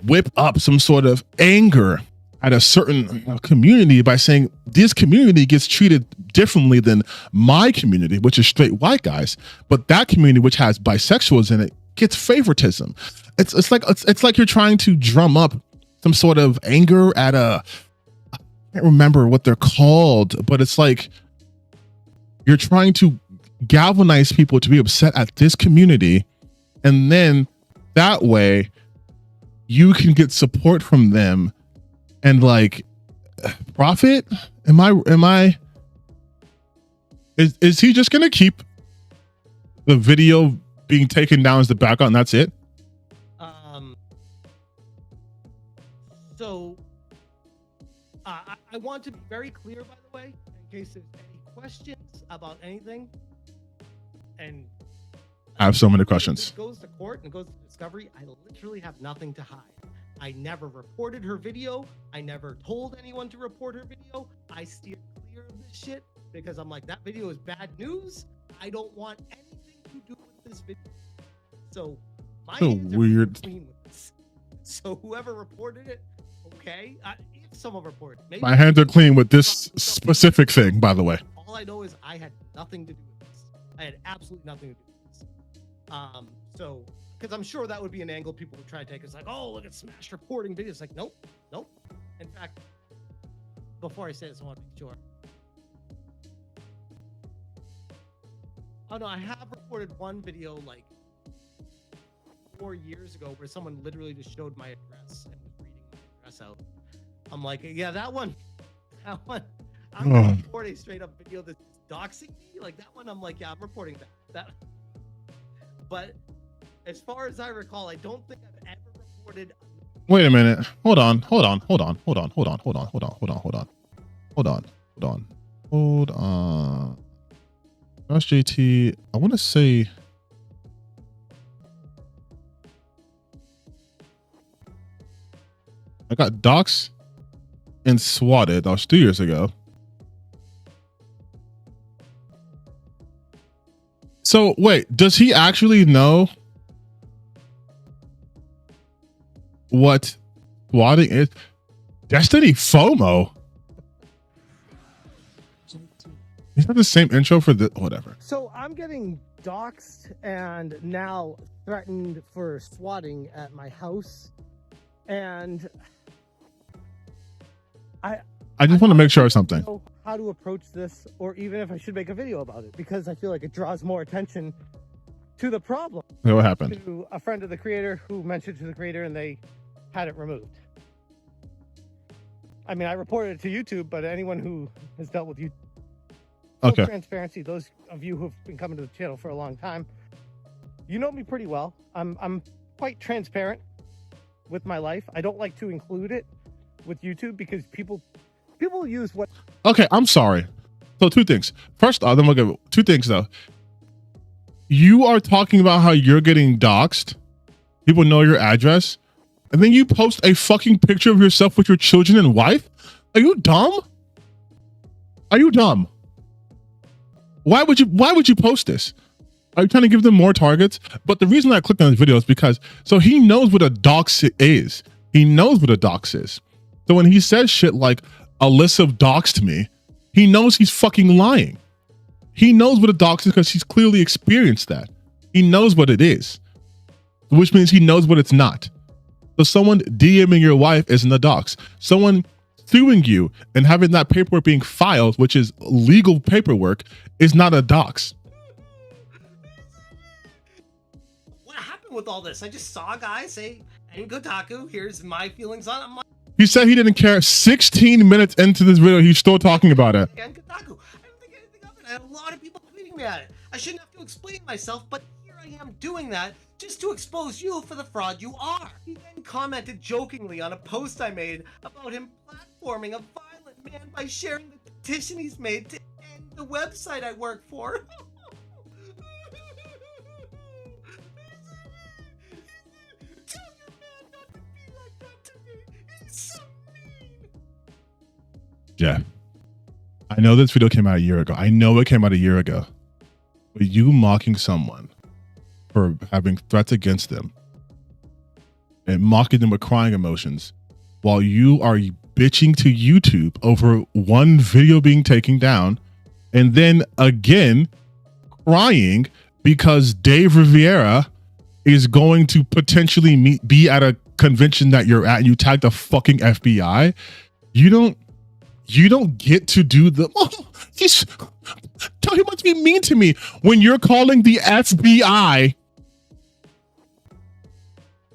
whip up some sort of anger at a certain community by saying this community gets treated differently than my community, which is straight white guys, but that community, which has bisexuals in it, gets favoritism. It's like you're trying to drum up some sort of anger at I can't remember what they're called, but it's like you're trying to galvanize people to be upset at this community, and then that way you can get support from them and like profit. Is he just gonna keep the video being taken down as the background and that's it? So I want to be very clear, by the way, in case there's any questions about anything. And I have so many questions. If it goes to court and goes to discovery, I literally have nothing to hide. I never reported her video. I never told anyone to report her video. I steered clear of this shit because I'm like, that video is bad news. I don't want anything to do with this video. So my hands are weird. clean with this. So whoever reported it, okay. If someone reported, maybe My hands are clean with this specific thing, by the way. all I know is I had nothing to do with this. I had absolutely nothing to do with this. So, because I'm sure that would be an angle people would try to take. It's like, oh, look at Smash reporting videos. Like, nope. In fact, before I say this, I want to be sure. Oh no, I have reported one video like 4 years ago where someone literally just showed my address and was reading my address out. I'm like, yeah, that one. I'm gonna report a straight up video that's doxing me. Like that one, I'm like, yeah, I'm reporting that. But as far as I recall, I don't think I've ever reported. Wait a minute. Hold on. SmashJT, I want to say I got doxxed and swatted. That was 2 years ago. So wait, does he actually know what swatting is? Destiny FOMO. Is that the same intro for the whatever? So I'm getting doxxed and now threatened for swatting at my house, and I just want to make sure of something. know how to approach this, or even if I should make a video about it, because I feel like it draws more attention to the problem. Okay, what happened? To a friend of the creator who mentioned to the creator and they had it removed. I mean, I reported it to YouTube, but anyone who has dealt with YouTube, Okay. transparency, those of you who've been coming to the channel for a long time, you know me pretty well. I'm quite transparent with my life. I don't like to include it with YouTube because people use what. Okay, I'm sorry. So two things. First off, then we'll get two things though. You are talking about how you're getting doxxed. People know your address. And then you post a fucking picture of yourself with your children and wife? Are you dumb? Are you dumb? Why would you post this? Are you trying to give them more targets? But the reason I clicked on this video is because so he knows what a dox is. He knows what a dox is. So when he says shit like Alyssa doxed me, he knows he's fucking lying. He knows what a dox is because he's clearly experienced that. He knows what it is, which means he knows what it's not. So someone DMing your wife isn't a dox. Someone suing you and having that paperwork being filed, which is legal paperwork, is not a dox. What happened with all this? I just saw a guy say, "And Kotaku, here's my feelings on it." I'm like, He said he didn't care. 16 minutes into this video, he's still talking about it. "And Kotaku, I don't think anything of it." I had a lot of people tweeting me at it. I shouldn't have to explain myself, but here I am doing that just to expose you for the fraud you are. He then commented jokingly on a post I made about him platforming a violent man by sharing the petition he's made to end the website I work for. Tell your man not to be like that to me. He's so mean. Jeff, I know this video came out a year ago. I know it came out a year ago. But you mocking someone for having threats against them and mocking them with crying emotions while you are bitching to YouTube over one video being taken down, and then again crying because Dave Rivera is going to potentially be at a convention that you're at, and you tag the fucking FBI. You don't get to do the he must be mean to me when you're calling the FBI.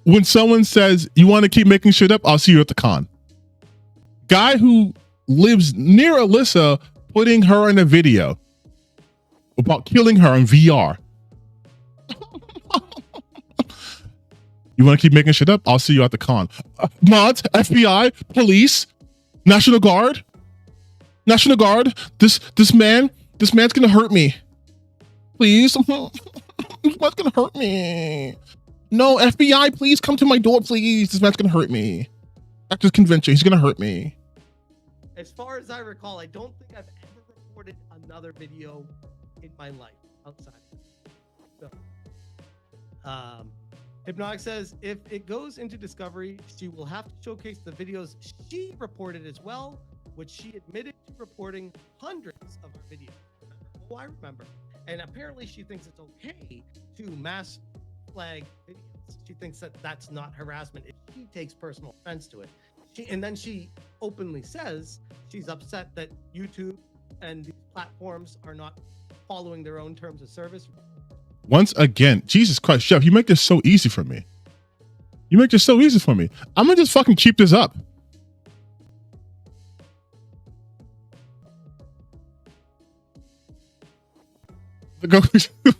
When someone says you want to keep making shit up, I'll see you at the con. Guy who lives near Alyssa putting her in a video about killing her in VR. You want to keep making shit up? I'll see you at the con. Mods, FBI, police, National Guard. This man's gonna hurt me. Please, this man's gonna hurt me. No, FBI, please come to my door, please. This man's gonna hurt me. At this convention, he's gonna hurt me. As far as I recall, I don't think I've ever reported another video in my life outside of this. So, Hypnotic says, if it goes into discovery, she will have to showcase the videos she reported as well, which she admitted to reporting hundreds of our videos. Oh, I remember. And apparently she thinks it's okay to mass flag videos. She thinks that that's not harassment if she takes personal offense to it. And then she openly says she's upset that YouTube and these platforms are not following their own terms of service. Once again, Jesus Christ, Chef, you make this so easy for me. You make this so easy for me. I'm gonna just fucking keep this up.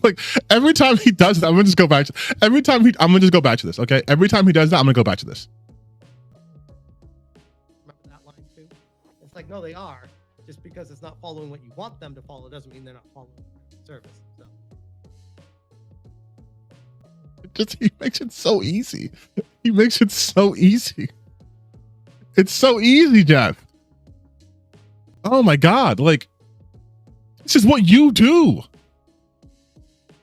Like every time he does that, I'm gonna just go back to I'm gonna just go back to this. Okay, every time he does that, I'm gonna go back to this. Remember that line too? It's like, no, they are. Just because it's not following what you want them to follow doesn't mean they're not following the service. So. He makes it so easy. He makes it so easy. It's so easy, Jeff. Oh my God. Like, this is what you do.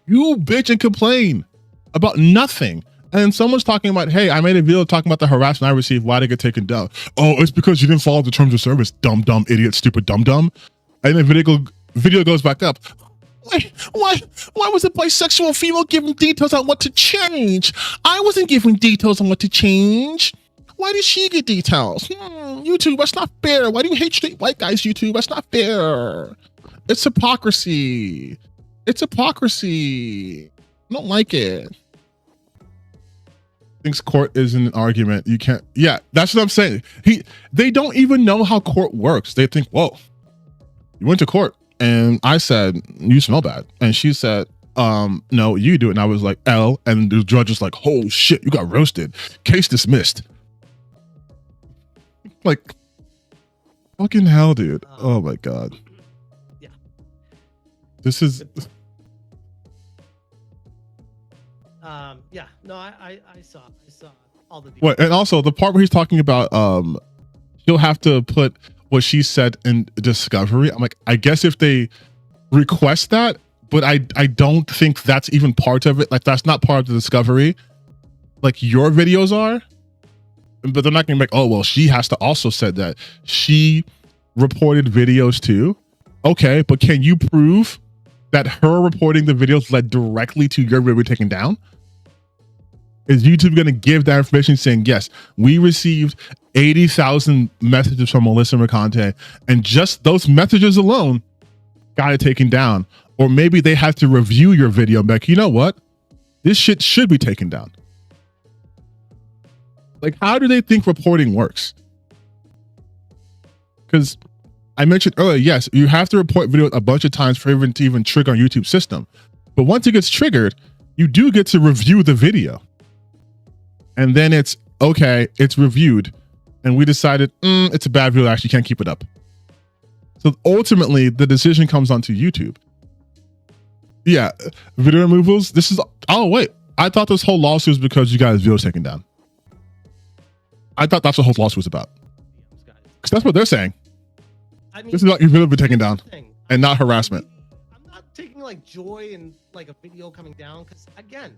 You bitch and complain about nothing. And someone's talking about, hey, I made a video talking about the harassment I received. Why did it get taken down? Oh, it's because you didn't follow the terms of service. Dumb, idiot, stupid, dumb. And the video goes back up. Why was a bisexual female giving details on what to change? I wasn't giving details on what to change. Why did she get details? YouTube, that's not fair. Why do you hate straight white guys, YouTube? That's not fair. It's hypocrisy. It's hypocrisy. I don't like it. Thinks court is an argument. You can't. Yeah, that's what I'm saying. They don't even know how court works. They think, whoa, you went to court. And I said, you smell bad. And she said, no, you do it. And I was like, L. And the judge was like, oh shit, you got roasted. Case dismissed. Like, fucking hell, dude. Oh my God. Yeah. This is. Yeah. No, I saw all the. What? And also the part where he's talking about, he'll have to put what she said in discovery. I'm like, I guess if they request that, but I don't think that's even part of it. Like, that's not part of the discovery. Like, your videos are, but they're not gonna be like, oh, well, she has to also said that she reported videos too. Okay, but can you prove that her reporting the videos led directly to your video taken down? Is YouTube going to give that information saying, yes, we received 80,000 messages from Melissa Mercante, and just those messages alone got it taken down? Or maybe they have to review your video and be like, you know what? This shit should be taken down. Like, how do they think reporting works? Because I mentioned earlier, yes, you have to report video a bunch of times for it to even trigger on YouTube system. But once it gets triggered, you do get to review the video. And then it's, okay, it's reviewed. And we decided, it's a bad video, I actually can't keep it up. So ultimately, the decision comes onto YouTube. Yeah, video removals, this is, oh wait, I thought this whole lawsuit was because you guys' videos taken down. I thought that's what the whole lawsuit was about. Because that's what they're saying. I mean, this is about your video being taken down and not harassment. I'm not taking like joy in like a video coming down, because again,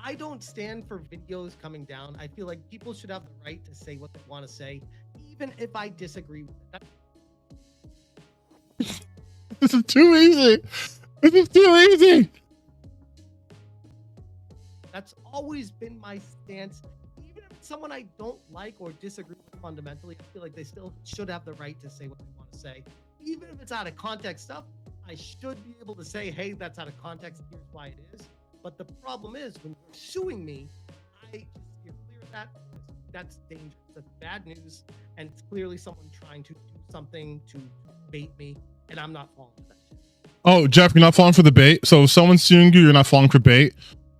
I don't stand for videos coming down. I feel like people should have the right to say what they want to say, even if I disagree with it. This is too easy. This is too easy. That's always been my stance. Even if it's someone I don't like or disagree with fundamentally, I feel like they still should have the right to say what they want to say. Even if it's out of context stuff, I should be able to say, hey, that's out of context. Here's why it is. But the problem is when you're suing me, I just steer clear of that. That's dangerous. That's bad news. And it's clearly someone trying to do something to bait me. And I'm not falling for that shit. Oh, Jeff, you're not falling for the bait. So if someone's suing you, you're not falling for bait.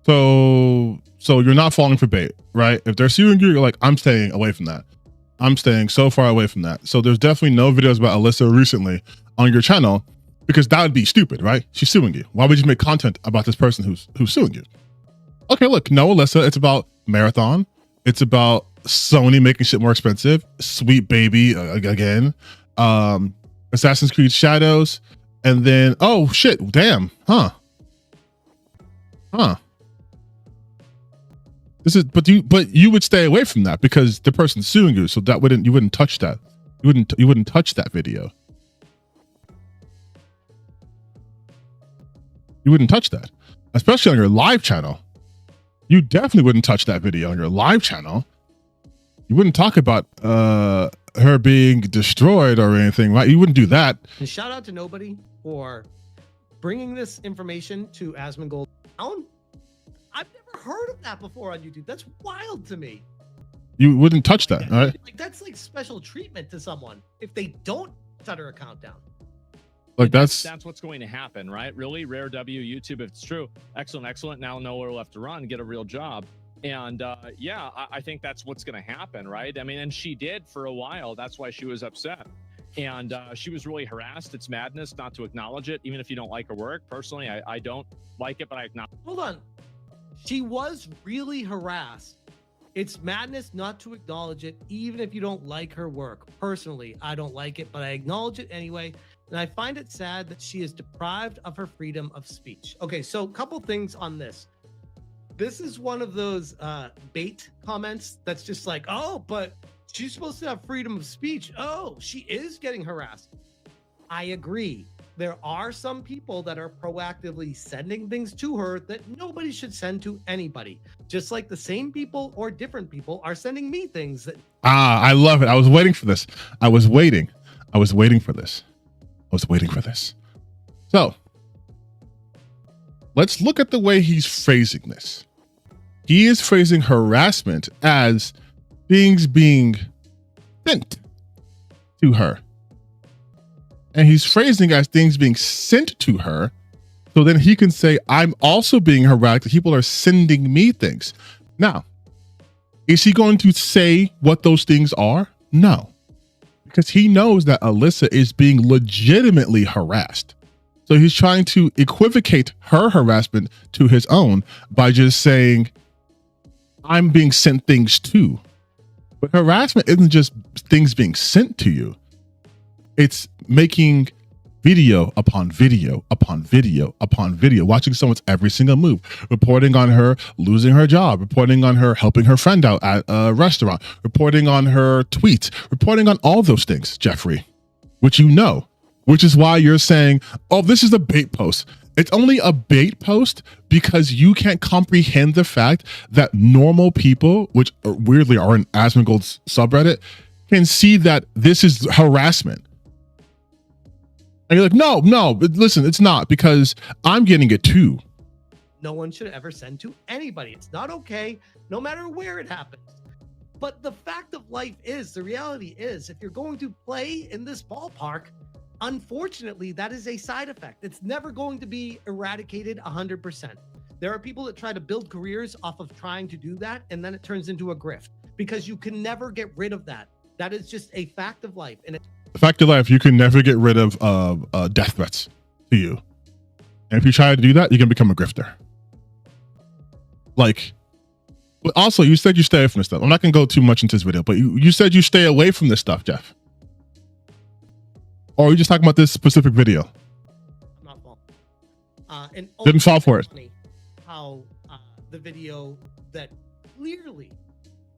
So you're not falling for bait, right? If they're suing you, you're like, I'm staying away from that. I'm staying so far away from that. So there's definitely no videos about Alyssa recently on your channel because that would be stupid, right? She's suing you. Why would you make content about this person who's suing you? Okay, look, no, Alyssa, it's about Marathon. It's about Sony making shit more expensive. Sweet Baby again. Assassin's Creed Shadows. And then, oh shit, damn, huh. This is, but you would stay away from that because the person's suing you, so that you wouldn't touch that. You wouldn't touch that video. You wouldn't touch that, especially on your live channel. You definitely wouldn't touch that video on your live channel. You wouldn't talk about her being destroyed or anything, right? You wouldn't do that. And shout out to nobody for bringing this information to Asmon Gold. I've never heard of that before on YouTube. That's wild to me. You wouldn't touch that, right? Like that's like special treatment to someone if they don't shut her account down. Like that's what's going to happen, right? Really, Rare W, YouTube, if it's true. Excellent. Now nowhere left to run, get a real job. And yeah, I think that's what's going to happen, right? I mean, and she did for a while. That's why she was upset. And she was really harassed. It's madness not to acknowledge it, even if you don't like her work. Personally, I don't like it, but I acknowledge. Hold on. She was really harassed. It's madness not to acknowledge it, even if you don't like her work. Personally, I don't like it, but I acknowledge it anyway. And I find it sad that she is deprived of her freedom of speech. Okay, so a couple things on this. This is one of those bait comments that's just like, oh, but she's supposed to have freedom of speech. Oh, she is getting harassed. I agree. There are some people that are proactively sending things to her that nobody should send to anybody. Just like the same people or different people are sending me things that. I love it. I was waiting for this. I was waiting for this. So let's look at the way he's phrasing this. He is phrasing harassment as things being sent to her. And he's phrasing as things being sent to her. So then he can say, I'm also being harassed. People are sending me things. Now, is he going to say what those things are? No. Because he knows that Alyssa is being legitimately harassed. So he's trying to equivocate her harassment to his own by just saying, I'm being sent things too. But harassment isn't just things being sent to you. It's making video upon video upon video upon video, watching someone's every single move, reporting on her losing her job, reporting on her helping her friend out at a restaurant, reporting on her tweets, reporting on all those things, Jeffrey, which you know, which is why you're saying, oh, this is a bait post. It's only a bait post because you can't comprehend the fact that normal people, which weirdly are in Asmon Gold's subreddit, can see that this is harassment. And you're like, no, listen, it's not, because I'm getting it too. No one should ever send to anybody. It's not okay, no matter where it happens. But the fact of life is, the reality is, if you're going to play in this ballpark, unfortunately, that is a side effect. It's never going to be eradicated 100%. There are people that try to build careers off of trying to do that, and then it turns into a grift because you can never get rid of that. That is just a fact of life. And the fact of life, you can never get rid of death threats to you. And if you try to do that, you can become a grifter. Like, but also, you said you stay away from this stuff. I'm not going to go too much into this video, but you said you stay away from this stuff, Jeff. Or are you just talking about this specific video? I'm not falling. And didn't fall for it. How the video that clearly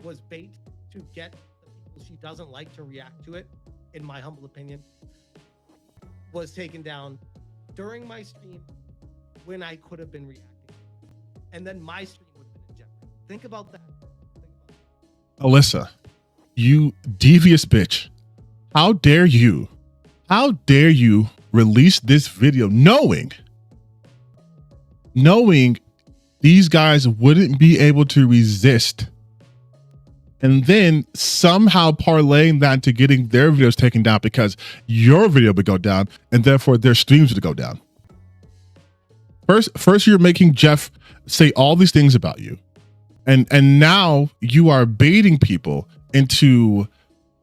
was bait to get the people she doesn't like to react to it, in my humble opinion, was taken down during my stream when I could have been reacting. And then my stream would have been in jeopardy. Think about that. Alyssa, you devious bitch. How dare you? How dare you release this video knowing these guys wouldn't be able to resist, and then somehow parlaying that to getting their videos taken down because your video would go down and therefore their streams would go down. First you're making Jeff say all these things about you, and now you are baiting people into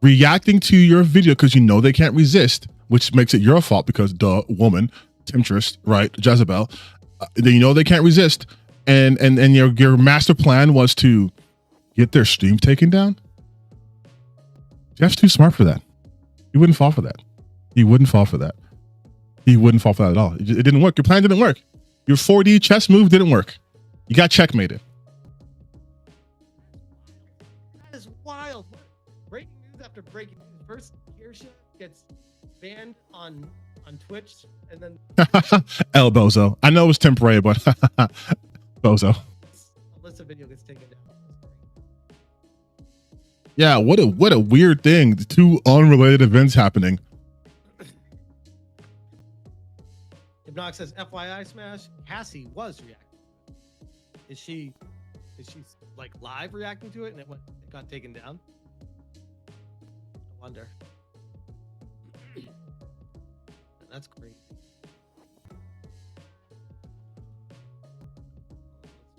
reacting to your video because you know they can't resist, which makes it your fault because duh, woman, temptress, right, Jezebel. Then you know they can't resist, and your master plan was to get their stream taken down. Jeff's too smart for that. He wouldn't fall for that. He wouldn't fall for that. He wouldn't fall for that at all. It didn't work. Your plan didn't work. Your 4D chess move didn't work. You got checkmated. That is wild. Breaking news after breaking news. First, Kirsha gets banned on Twitch, and then El Bozo. I know it was temporary, but Bozo. Alyssa video gets taken down. Yeah, what a weird thing. The two unrelated events happening. Hypnox says, FYI Smash, Cassie was reacting. Is she like live reacting to it and it got taken down? I wonder. That's crazy. Let's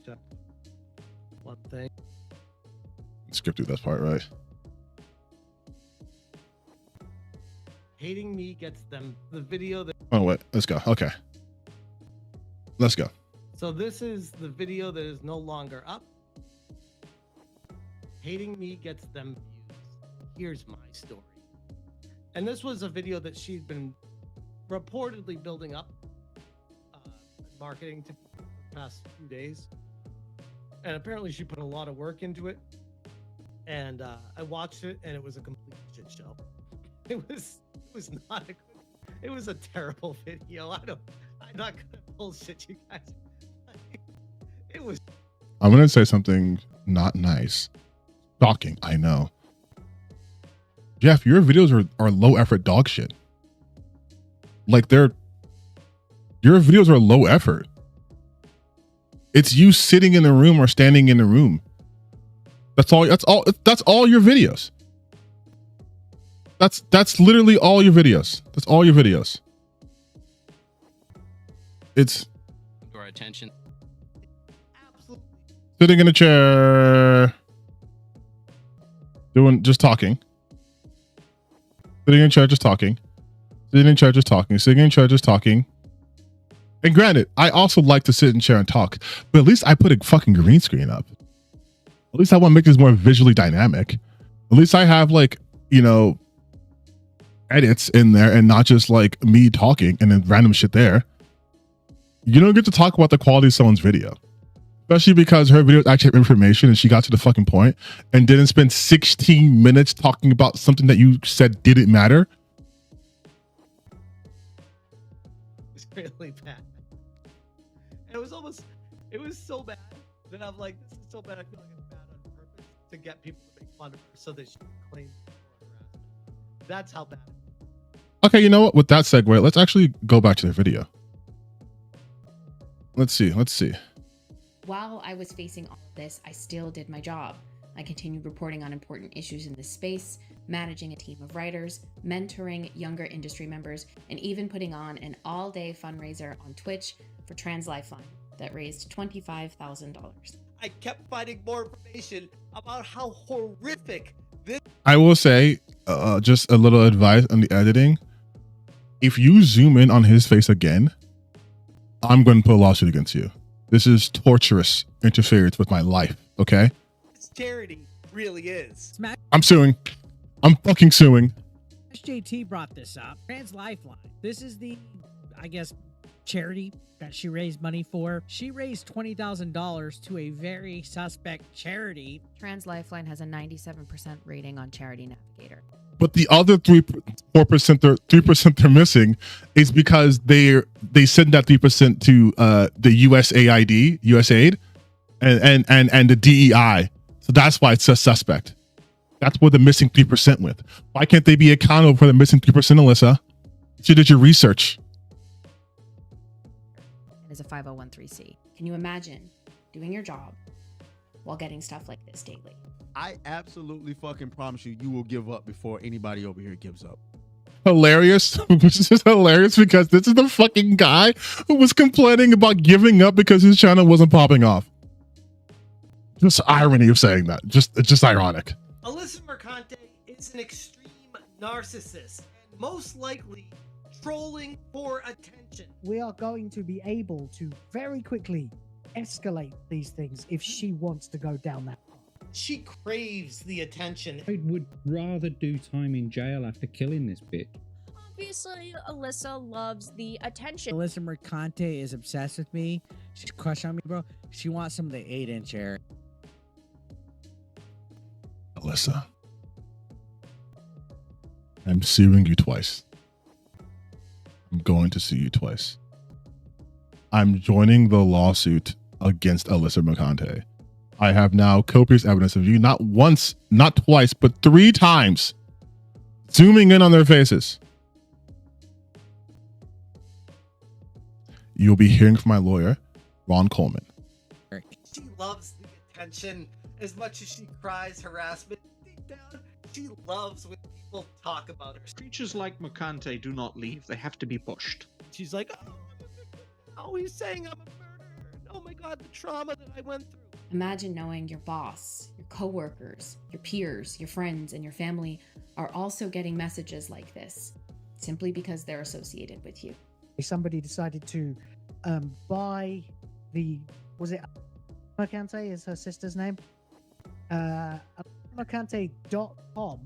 check one thing. Skip through that part, right? Hating me gets them the video that. Oh wait, let's go. Okay, let's go. So this is the video that is no longer up. Hating me gets them views. Here's my story. And this was a video that she'd been reportedly building up, marketing to the past few days. And apparently she put a lot of work into it. And I watched it and it was a complete shit show. It was not a good, it was a terrible video. I'm not gonna bullshit you guys. It was. I'm gonna say something not nice. Shocking, I know. Jeff, your videos are low effort dog shit. Like your videos are low effort. It's you sitting in the room or standing in the room. That's all your videos. That's literally all your videos. That's all your videos. It's our attention. Absolutely. Sitting in a chair, just talking. Sitting in a chair, just talking. Sitting in a chair, just talking. Sitting in a chair, just talking. And granted, I also like to sit in a chair and talk, but at least I put a fucking green screen up. At least I want to make this more visually dynamic. At least I have edits in there and not just like me talking and then random shit there. You don't get to talk about the quality of someone's video, especially because her video actually had information and she got to the fucking point and didn't spend 16 minutes talking about something that you said didn't matter. It's really bad. And it was so bad that I'm like, this is so bad. I feel like it's bad on purpose to get people to make fun of her so that she can claim harassment. That's how bad it was. Okay, you know what? With that segue, let's actually go back to the video. Let's see. While I was facing all of this, I still did my job. I continued reporting on important issues in this space, managing a team of writers, mentoring younger industry members, and even putting on an all-day fundraiser on Twitch for Trans Lifeline that raised $25,000. I kept finding more information about how horrific this. I will say, just a little advice on the editing. If you zoom in on his face again, I'm going to put a lawsuit against you. This is torturous interference with my life, okay? This charity really is. I'm suing. I'm fucking suing. SMashJT brought this up. Trans Lifeline. This is the, I guess, charity that she raised money for. She raised $20,000 to a very suspect charity. Trans Lifeline has a 97% rating on Charity Navigator. But the other 3% they're missing is because they send that 3% to the USAID, and the DEI. So that's why it's a suspect. That's where the missing 3% went. Why can't they be accountable for the missing 3%, Alyssa? You did your research. It is a 501(c)(3). Can you imagine doing your job while getting stuff like this daily? I absolutely fucking promise you, you will give up before anybody over here gives up. Hilarious. Which is hilarious because this is the fucking guy who was complaining about giving up because his channel wasn't popping off. Just irony of saying that. It's just ironic. Alyssa Mercante is an extreme narcissist and most likely trolling for attention. We are going to be able to very quickly escalate these things if she wants to go down that path. She craves the attention. I would rather do time in jail after killing this bitch. Obviously, Alyssa loves the attention. Alyssa Mercante is obsessed with me. She's crushed on me, bro. She wants some of the 8-inch hair. Alyssa, I'm suing you twice. I'm going to sue you twice. I'm joining the lawsuit against Alyssa Mercante. I have now copious evidence of you, not once, not twice, but 3 times, zooming in on their faces. You'll be hearing from my lawyer, Ron Coleman. She loves the attention as much as she cries harassment. Deep down, she loves when people talk about her. Creatures like Mercante do not leave. They have to be pushed. She's like, oh, he's saying I'm a murderer. Oh my God, the trauma that I went through. Imagine knowing your boss, your coworkers, your peers, your friends, and your family are also getting messages like this simply because they're associated with you. Somebody decided to buy the, was it Mercante is her sister's name? Mercante.com.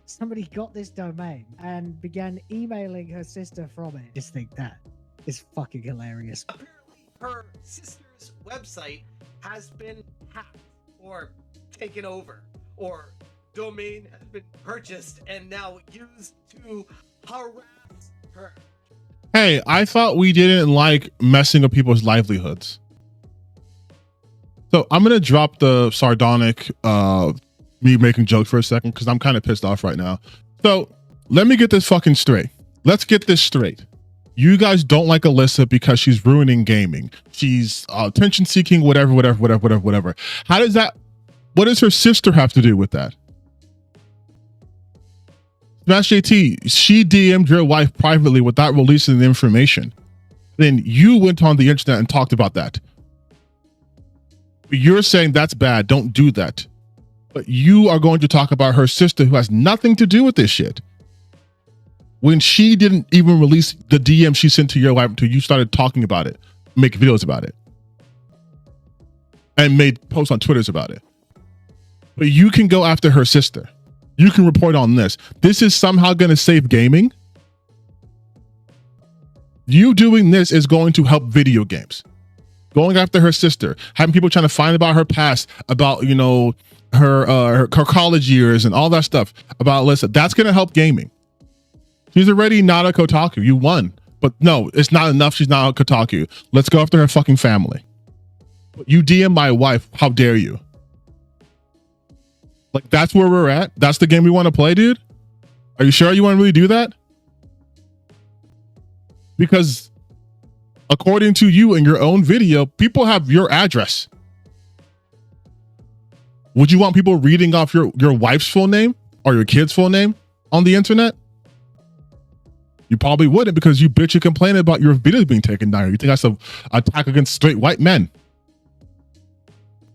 Somebody got this domain and began emailing her sister from it. Just think that is fucking hilarious. Apparently, her sister's website has been hacked or taken over, or domain has been purchased and now used to harass her. Hey, I thought we didn't like messing up people's livelihoods. So I'm going to drop the sardonic, me making jokes for a second because I'm kind of pissed off right now. So let me get this fucking straight. Let's get this straight. You guys don't like Alyssa because she's ruining gaming. She's attention seeking, whatever. How does that, what does her sister have to do with that? SmashJT, she DM'd your wife privately without releasing the information. Then you went on the internet and talked about that. You're saying that's bad. Don't do that. But you are going to talk about her sister who has nothing to do with this shit. When she didn't even release the DM she sent to your wife until you started talking about it, make videos about it, and made posts on Twitters about it. But you can go after her sister. You can report on this. This is somehow going to save gaming. You doing this is going to help video games. Going after her sister, having people trying to find about her past, about, you know, her college years and all that stuff about Alyssa. That's going to help gaming. She's already not a Kotaku. You won. But no, it's not enough. She's not a Kotaku. Let's go after her fucking family. You DM my wife. How dare you? Like, that's where we're at? That's the game we want to play, dude? Are you sure you want to really do that? Because according to you in your own video, people have your address. Would you want people reading off your wife's full name or your kid's full name on the internet? You probably wouldn't, because you bitch and complain about your videos being taken down. You think that's an attack against straight white men.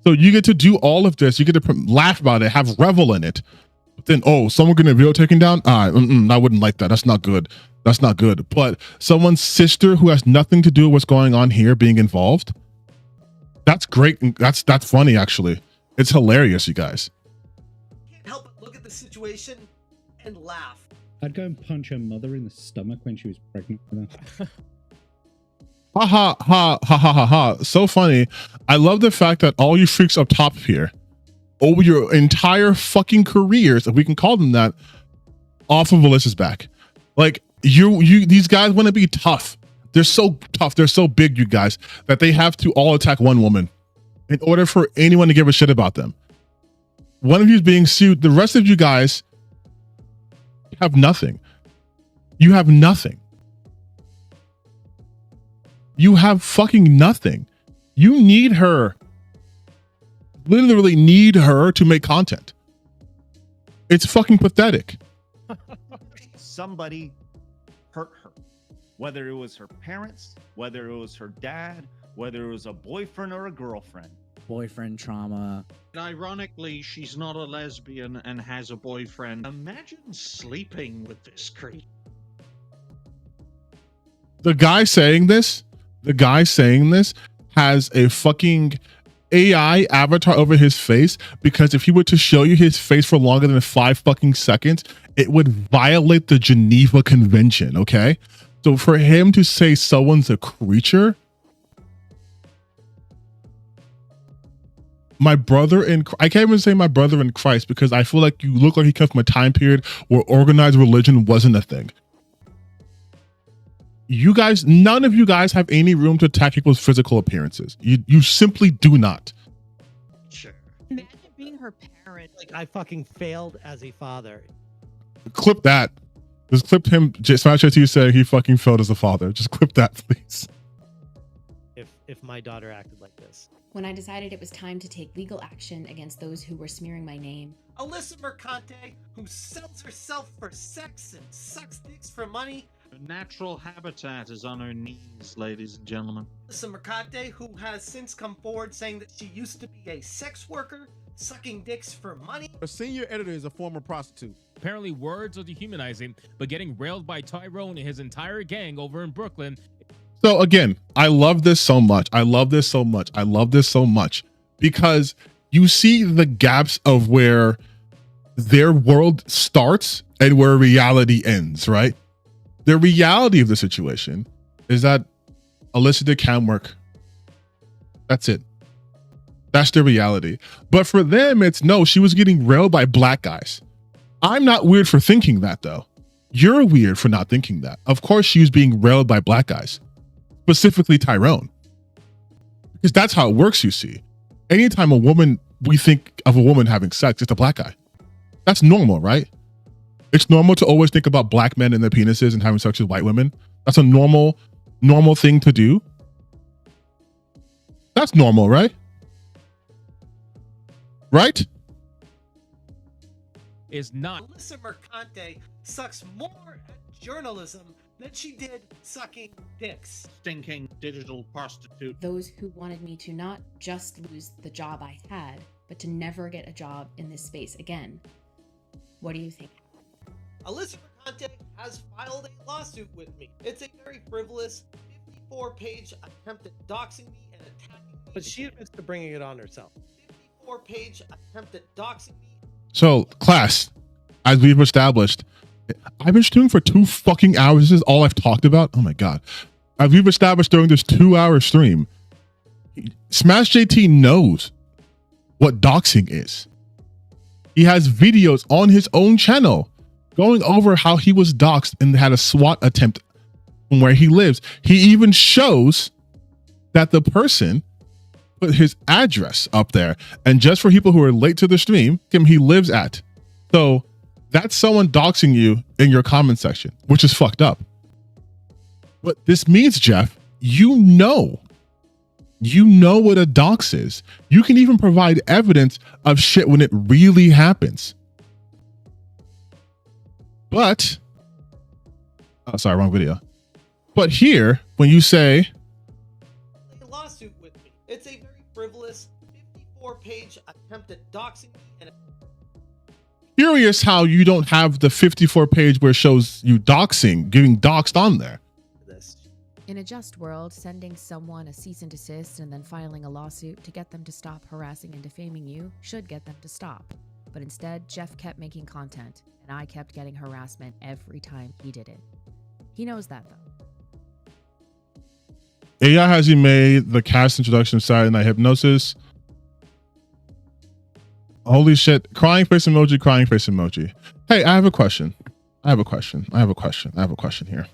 So you get to do all of this. You get to laugh about it, have revel in it. But then, oh, someone getting a video taken down? I wouldn't like that. That's not good. That's not good. But someone's sister who has nothing to do with what's going on here being involved, that's great. That's funny, actually. It's hilarious, you guys. Can't help but look at the situation and laugh. I'd go and punch her mother in the stomach when she was pregnant with her. Ha ha ha ha ha ha ha. So funny. I love the fact that all you freaks up top here, over your entire fucking careers, if we can call them that, off of Alyssa's back. Like these guys want to be tough. They're so tough. They're so big, you guys, that they have to all attack one woman in order for anyone to give a shit about them. One of you is being sued. The rest of you guys have nothing. You have nothing. You have fucking nothing. You need her. Literally need her to make content. It's fucking pathetic. Somebody hurt her. Whether it was her parents, whether it was her dad, whether it was a boyfriend or a girlfriend. Boyfriend trauma. And ironically, she's not a lesbian and has a boyfriend. Imagine sleeping with this creep. The guy saying this has a fucking AI avatar over his face, because if he were to show you his face for longer than 5 fucking seconds, it would violate the Geneva Convention, okay? So for him to say someone's a creature, my brother in, I can't even say my brother in Christ, because I feel like you look like he comes from a time period where organized religion wasn't a thing. You guys, none of you guys have any room to attack people's physical appearances. You simply do not. Sure. Imagine being her parent. Like, I fucking failed as a father. Clip that. Just clip him. SmashJT saying he fucking failed as a father. Just clip that, please. If my daughter acted like this. When I decided it was time to take legal action against those who were smearing my name, Alyssa Mercante, who sells herself for sex and sucks dicks for money. Her natural habitat is on her knees, ladies and gentlemen. Alyssa Mercante, who has since come forward saying that she used to be a sex worker, sucking dicks for money. A senior editor is a former prostitute. Apparently words are dehumanizing, but getting railed by Tyrone and his entire gang over in Brooklyn. So again, I love this so much. I love this so much. I love this so much because you see the gaps of where their world starts and where reality ends, right? The reality of the situation is that Alyssa did cam work. That's it. That's the reality. But for them, it's no, she was getting railed by black guys. I'm not weird for thinking that, though. You're weird for not thinking that. Of course, she was being railed by black guys, specifically Tyrone. Because that's how it works, you see. Anytime we think of a woman having sex, it's a black guy. That's normal, right? It's normal to always think about black men and their penises and having sex with white women. That's a normal thing to do. That's normal, right? Right? Is not. Alyssa Mercante sucks more at journalism than she did sucking dicks. Stinking digital prostitute. those who wanted me to not just lose the job I had, but to never get a job in this space again. What do you think? Alyssa Mercante has filed a lawsuit with me. It's a very frivolous 54-page attempt at doxing me and attacking me. But she admits to bringing it on herself. 54-page attempt at doxing me. So, class, as we've established, I've been streaming for 2 fucking hours. This is all I've talked about. Oh my God. As we've established during this 2-hour stream, SmashJT knows what doxing is. He has videos on his own channel going over how he was doxed and had a SWAT attempt from where he lives. He even shows that the person put his address up there. And just for people who are late to the stream, he lives at. So that's someone doxing you in your comment section, which is fucked up. What this means, Jeff, you know what a dox is. You can even provide evidence of shit when it really happens. But, oh, sorry, wrong video. But here, when you say, A lawsuit with me. It's a very frivolous 54-page attempt at doxing me and curious how you don't have the 54-page where it shows you doxing, getting doxed on there. In a just world, sending someone a cease and desist and then filing a lawsuit to get them to stop harassing and defaming you should get them to stop. But instead, Jeff kept making content, and I kept getting harassment every time he did it. He knows that, though. AI has you made the cast introduction Saturday Night Hypnosis. Holy shit. Crying face emoji, crying face emoji. Hey, I have a question. I have a question here.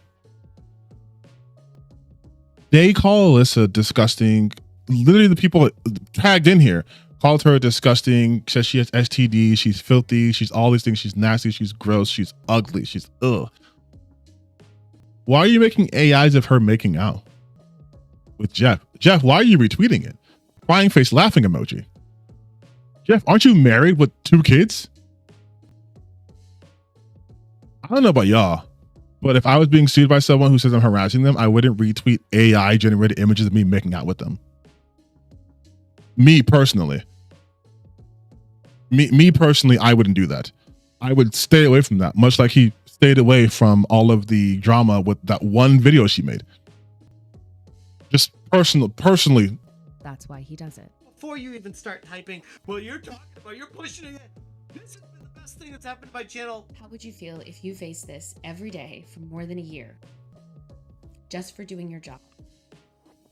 They call Alyssa disgusting. Literally, the people tagged in here called her disgusting, says she has STD, she's filthy, she's all these things, she's nasty, she's gross, she's ugly, she's ugh. Why are you making AIs of her making out with Jeff? Jeff, why are you retweeting it? Crying face laughing emoji. Jeff, aren't you married with 2 kids? I don't know about y'all, but if I was being sued by someone who says I'm harassing them, I wouldn't retweet AI generated images of me making out with them. Me personally. Me personally, I wouldn't do that. I would stay away from that, much like he stayed away from all of the drama with that one video she made. Just personally. That's why he does it. Before you even start typing, well, you're talking about, you're pushing it. This has been the best thing that's happened to my channel. How would you feel if you faced this every day for more than a year? Just for doing your job.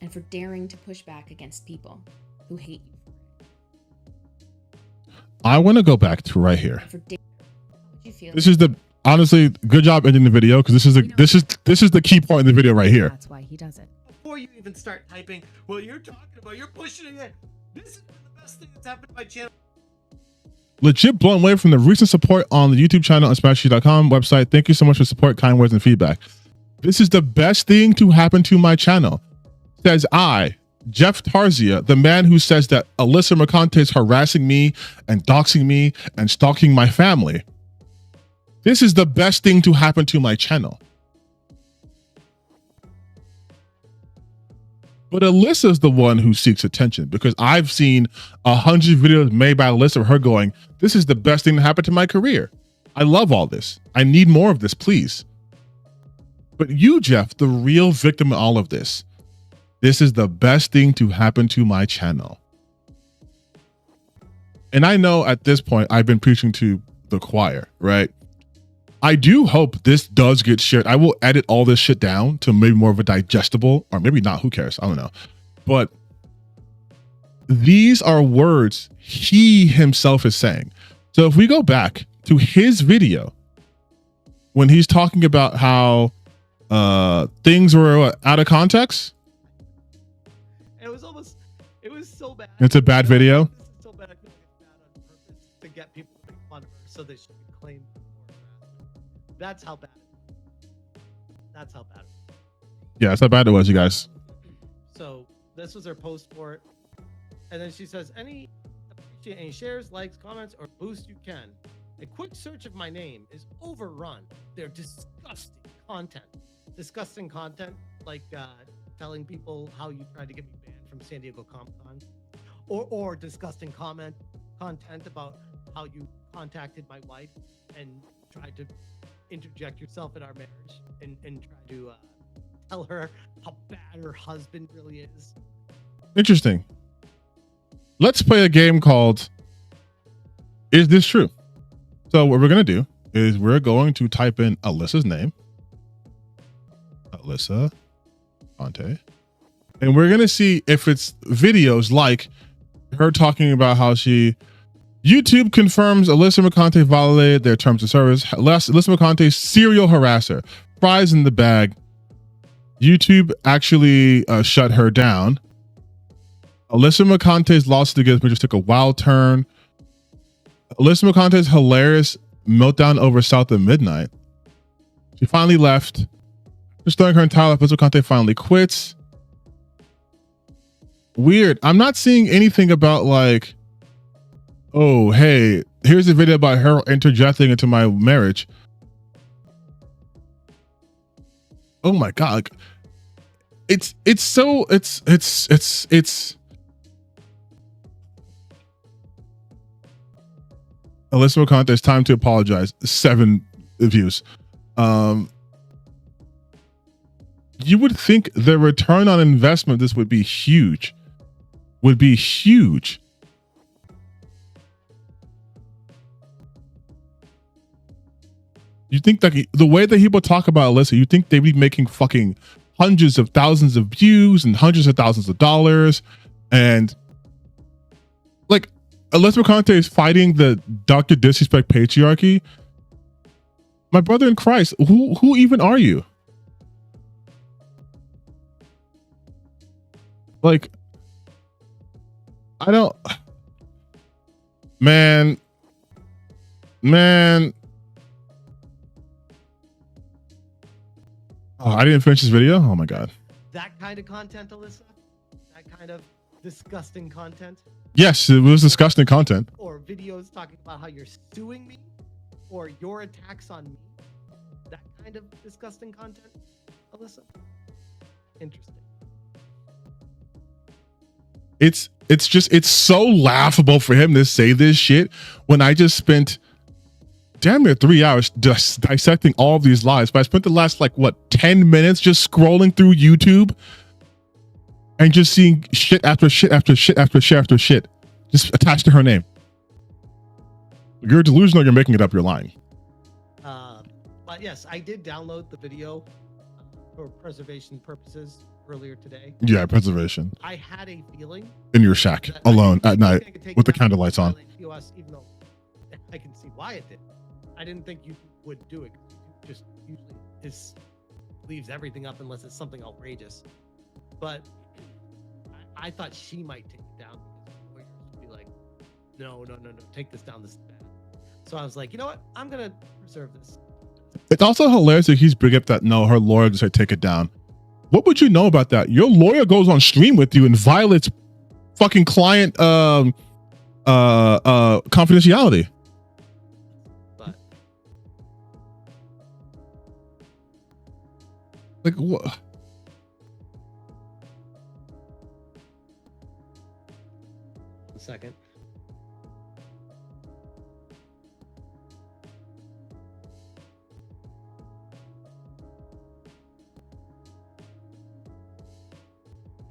And for daring to push back against people who hate you. I want to go back to right here. How would you feel? This is the honestly good job ending the video because this is the key point in the video right here. That's why he does it. Before you even start typing, well, you're talking about, you're pushing it. This has been the best thing that's happened to my channel. Legit blown away from the recent support on the YouTube channel and SmashJT.com website. Thank you so much for support, kind words, and feedback. This is the best thing to happen to my channel. Says I, Jeff Tarzia, the man who says that Alyssa Mercante is harassing me and doxing me and stalking my family. This is the best thing to happen to my channel. But Alyssa's the one who seeks attention because I've seen 100 videos made by Alyssa of her going, this is the best thing to happen to my career. I love all this. I need more of this, please. But you, Jeff, the real victim in all of this, this is the best thing to happen to my channel. And I know at this point, I've been preaching to the choir, right? I do hope this does get shared. I will edit all this shit down to maybe more of a digestible, or maybe not, who cares? I don't know. But these are words he himself is saying. So if we go back to his video, when he's talking about how things were out of context. It was so bad. It's a bad video. This is so bad. I feel like it's bad on purpose to get people to make fun of her so they should be claimed for harassment. That's how bad it was. That's how bad it was. Yeah, that's how bad it was, you guys. So this was her post for it. And then she says, appreciate any shares, likes, comments, or boost you can. A quick search of my name is overrun. They're disgusting content. Disgusting content, like telling people how you tried to get me banned from San Diego Comic-Con, or disgusting content about how you contacted my wife and tried to interject yourself in our marriage and try to tell her how bad her husband really is. Interesting. Let's play a game called Is This True? So what we're going to do is we're going to type in Alyssa's name. Alyssa Conte. And we're going to see if it's videos like her talking about how YouTube confirms Alyssa Mercante violated their terms of service. Alyssa Mercante, serial harasser. Prize in the bag. YouTube actually shut her down. Alyssa Mercante's lawsuit against me just took a wild turn. Alyssa Mercante's hilarious meltdown over South of Midnight. She finally left. Just throwing her entire life, Alyssa Mercante finally quits. Weird. I'm not seeing anything about like, oh, hey, here's a video about her interjecting into my marriage. Oh my God. It's Alyssa Mercante, it's time to apologize. 7 views. You would think the return on investment, this would be huge. You think that the way that people talk about Alyssa, you think they'd be making fucking hundreds of thousands of views and hundreds of thousands of dollars. And like Alyssa Mercante is fighting the Dr. Disrespect patriarchy. My brother in Christ, who even are you? Like, I don't, man. Oh, I didn't finish this video. Oh my God. That kind of content, Alyssa? That kind of disgusting content? Yes, it was disgusting content. Or videos talking about how you're suing me? Or your attacks on me? That kind of disgusting content, Alyssa? Interesting. It's so laughable for him to say this shit when I just spent damn near 3 hours just dissecting all of these lies. But I spent the last 10 minutes just scrolling through YouTube and just seeing shit after shit after shit after shit after shit just attached to her name. You're delusional, you're making it up, you're lying. But yes, I did download the video for preservation purposes earlier today. Yeah, preservation. I had a feeling In your shack, alone at night with the candle lights on. POS, even though I can see why it did. I didn't think you would do it. YouTube just usually leaves everything up unless it's something outrageous. But I thought she might take it down because lawyers would be like, no, take this down. This is bad. So I was like, you know what? I'm gonna preserve this. It's also hilarious that he's bringing up that no, her lawyer just said take it down. What would you know about that? Your lawyer goes on stream with you and violates fucking client confidentiality. But like what? a second.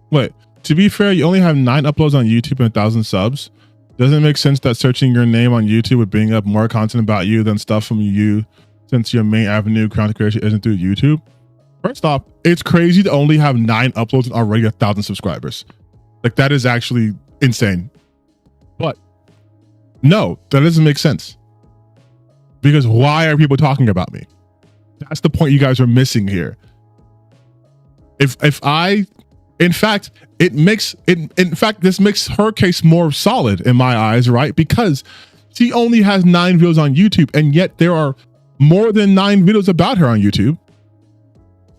Wait, to be fair, you only have 9 uploads on YouTube and 1,000 subs. Doesn't it make sense that searching your name on YouTube would bring up more content about you than stuff from you, since your main avenue of content creation isn't through YouTube? First off, it's crazy to only have 9 uploads and already 1,000 subscribers. Like, that is actually insane. But no, that doesn't make sense. Because why are people talking about me? That's the point you guys are missing here. In fact, this makes her case more solid in my eyes, right? Because she only has 9 videos on YouTube, and yet there are more than 9 videos about her on YouTube.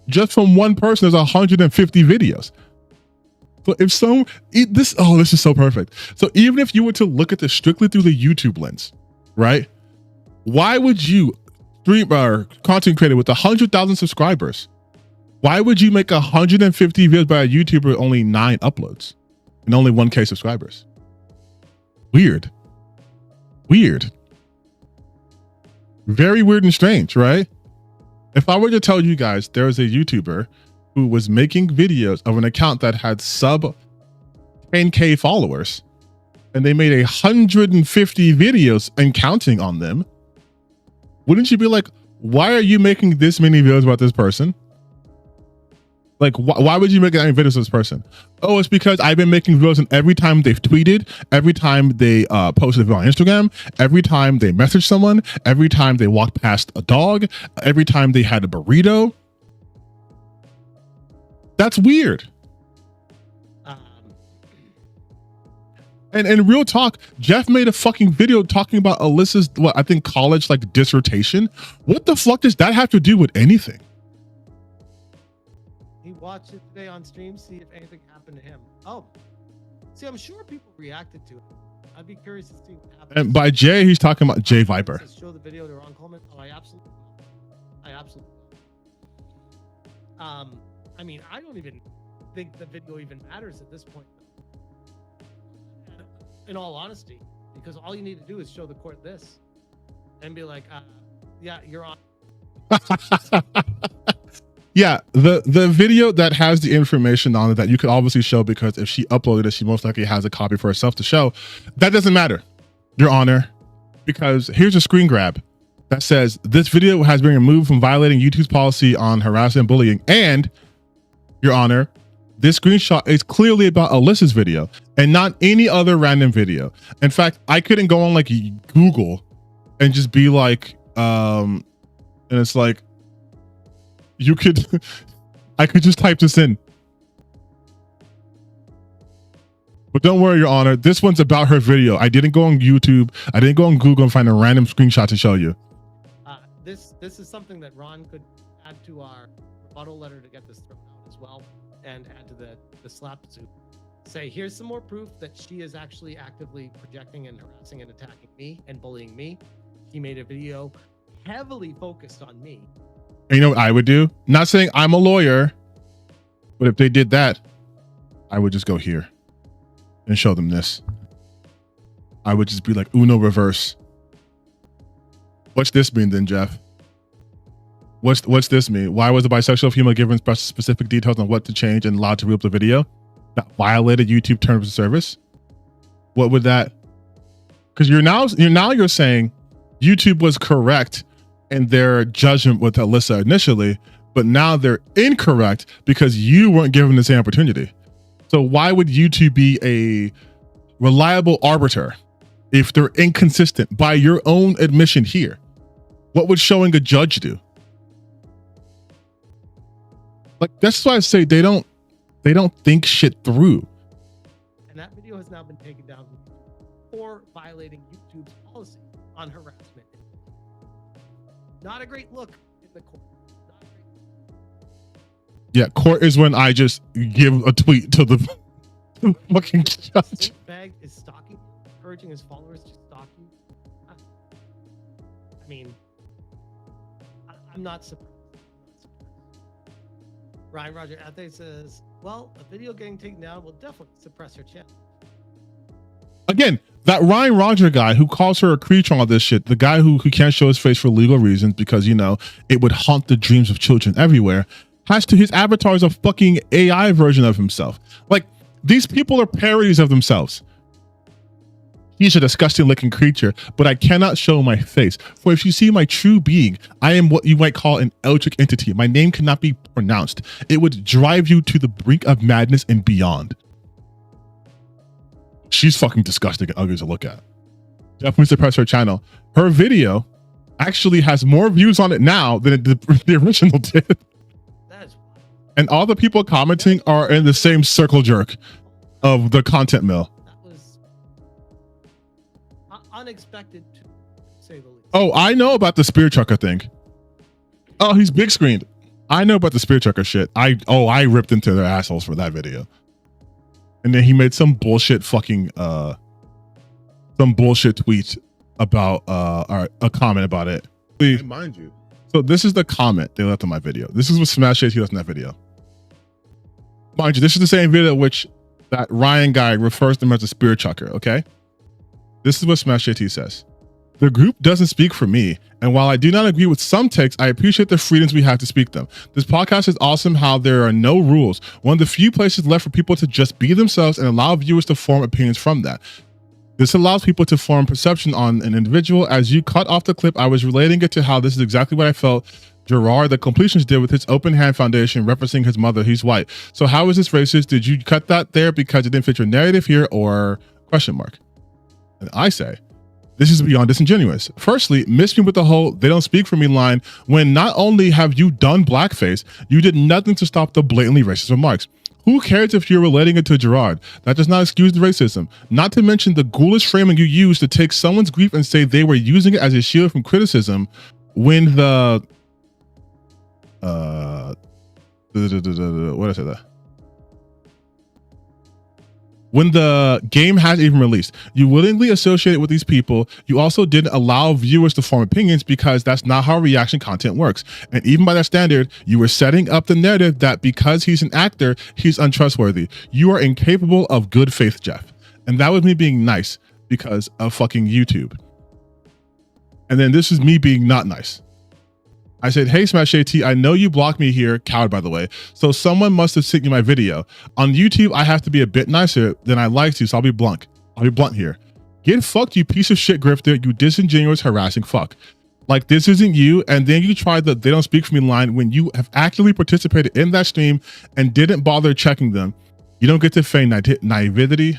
Just from one person, there's 150 videos. So this is so perfect. So even if you were to look at this strictly through the YouTube lens, right? Why would you content creator with 100,000 subscribers? Why would you make 150 videos by a YouTuber with only 9 uploads and only 1K subscribers? Weird. Very weird and strange, right? If I were to tell you guys there is a YouTuber who was making videos of an account that had sub 10K followers and they made 150 videos and counting on them, wouldn't you be like, why are you making this many videos about this person? Like, why would you make any videos of this person? Oh, it's because I've been making videos, and every time they've tweeted, every time they posted a video on Instagram, every time they messaged someone, every time they walked past a dog, every time they had a burrito. That's weird. And real talk, Jeff made a fucking video talking about Alyssa's, college dissertation. What the fuck does that have to do with anything? He watched it today on stream, see if anything happened to him. Oh, see, I'm sure people reacted to it. I'd be curious to see what happened. And by Jay, he's talking about Jay Viper. Show the video to Ron Coleman. Oh, I absolutely. I mean, I don't even think the video even matters at this point. In all honesty, because all you need to do is show the court this, and be like, "Yeah, you're on." Yeah, the video that has the information on it that you could obviously show, because if she uploaded it, she most likely has a copy for herself to show. That doesn't matter, Your Honor, because here's a screen grab that says this video has been removed from violating YouTube's policy on harassment and bullying, and Your Honor, this screenshot is clearly about Alyssa's video and not any other random video. In fact, I couldn't go on like Google and just be like, and it's like, you could, I could just type this in. But don't worry, Your Honor, this one's about her video. I didn't go on YouTube. I didn't go on Google and find a random screenshot to show you. This is something that Ron could add to our rebuttal letter to get this thrown out as well, and add to the slap suit. Say, here's some more proof that she is actually actively projecting and harassing and attacking me and bullying me. He made a video heavily focused on me. And you know what I would do? Not saying I'm a lawyer, but if they did that, I would just go here and show them this. I would just be like, Uno reverse. What's this mean then, Jeff? What's this mean? Why was the bisexual female given specific details on what to change and allowed to re-up the video? That violated YouTube terms of service? What would that? Because you're saying YouTube was correct in their judgment with Alyssa initially, but now they're incorrect because you weren't given the same opportunity. So why would YouTube be a reliable arbiter if they're inconsistent by your own admission here? What would showing a judge do? Like, that's why I say they don't think shit through. And that video has now been taken down for violating YouTube's policy on harassment. Not a great look in the court. Yeah, court is when I just give a tweet to the fucking judge. Bag is stalking, encouraging his followers to stalk you. I mean, I'm not surprised. Ryan Roger Athe says, well, a video getting taken down will definitely suppress her channel. Again, that Ryan Roger guy who calls her a creature on all this shit, the guy who can't show his face for legal reasons because, you know, it would haunt the dreams of children everywhere, has to his avatar is a fucking AI version of himself. Like, these people are parodies of themselves. He's a disgusting looking creature, but I cannot show my face. For if you see my true being, I am what you might call an eldritch entity. My name cannot be pronounced. It would drive you to the brink of madness and beyond. She's fucking disgusting and ugly to look at. Definitely suppress her channel. Her video actually has more views on it now than the original did. And all the people commenting are in the same circle jerk of the content mill. Unexpected to say the least. Oh, I know about the spear trucker thing. Oh, he's big screened. I know about the spear trucker shit. I ripped into their assholes for that video. And then he made some bullshit fucking some bullshit tweet about or a comment about it. Please mind you. So this is the comment they left on my video. This is what SmashJT left in that video. Mind you, this is the same video which that Ryan guy refers to him as a spear trucker, okay? This is what SmashJT says. The group doesn't speak for me, and while I do not agree with some takes, I appreciate the freedoms we have to speak them. This podcast is awesome how there are no rules. One of the few places left for people to just be themselves and allow viewers to form opinions from that. This allows people to form perception on an individual. As you cut off the clip, I was relating it to how this is exactly what I felt Gerard, the completionist, did with his open hand foundation referencing his mother. He's white. So how is this racist? Did you cut that there because it didn't fit your narrative here or question mark? And I say, this is beyond disingenuous. Firstly, miss me with the whole they don't speak for me line when not only have you done blackface, you did nothing to stop the blatantly racist remarks. Who cares if you're relating it to Gerard? That does not excuse the racism. Not to mention the ghoulish framing you use to take someone's grief and say they were using it as a shield from criticism when the what did I say that? When the game hasn't even released, you willingly associated with these people. You also didn't allow viewers to form opinions because that's not how reaction content works. And even by that standard, you were setting up the narrative that because he's an actor, he's untrustworthy. You are incapable of good faith, Jeff. And that was me being nice because of fucking YouTube. And then this is me being not nice. I said, hey, SmashJT, I know you blocked me here, coward, by the way, so someone must have sent you my video. On YouTube, I have to be a bit nicer than I like to, so I'll be blunt. I'll be blunt here. Get fucked, you piece of shit grifter, you disingenuous, harassing fuck. Like, this isn't you. And then you tried the "they don't speak for me" line when you have actually participated in that stream and didn't bother checking them. You don't get to feign naivety.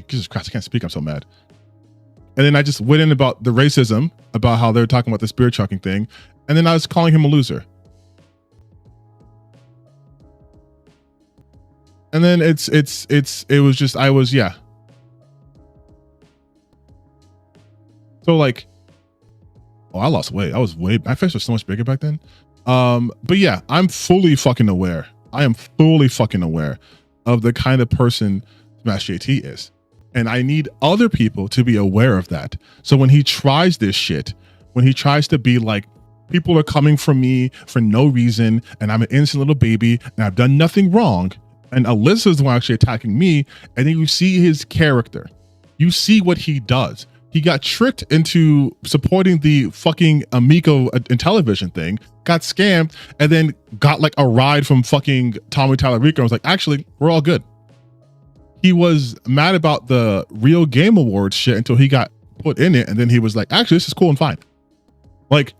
Jesus Christ, I can't speak. I'm so mad. And then I just went in about the racism, about how they're talking about the spirit chucking thing. And then I was calling him a loser. And then yeah. So like, oh, I lost weight. My face was so much bigger back then. But yeah, I'm fully fucking aware. I am fully fucking aware of the kind of person SmashJT is. And I need other people to be aware of that. So when he tries this shit, when he tries to be like, people are coming for me for no reason, and I'm an innocent little baby, and I've done nothing wrong, and Alyssa's the one actually attacking me, and then you see his character. You see what he does. He got tricked into supporting the fucking Amico in television thing, got scammed, and then got like a ride from fucking Tommy Tallarico and was like, actually, we're all good. He was mad about the Real Game Awards shit until he got put in it, and then he was like, actually, this is cool and fine. Like,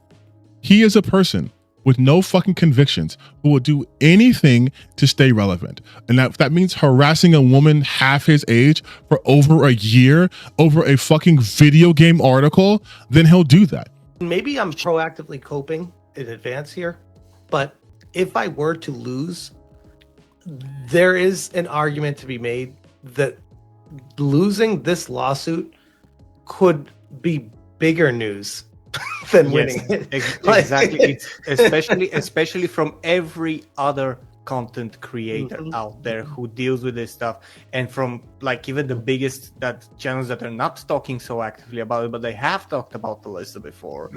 he is a person with no fucking convictions who will do anything to stay relevant. And that means harassing a woman half his age for over a year over a fucking video game article, then he'll do that. Maybe I'm proactively coping in advance here, but if I were to lose, there is an argument to be made that losing this lawsuit could be bigger news than winning it. Exactly. It's especially from every other content creator out there who deals with this stuff, and from like even the biggest channels that are not talking so actively about it, but they have talked about Alyssa before.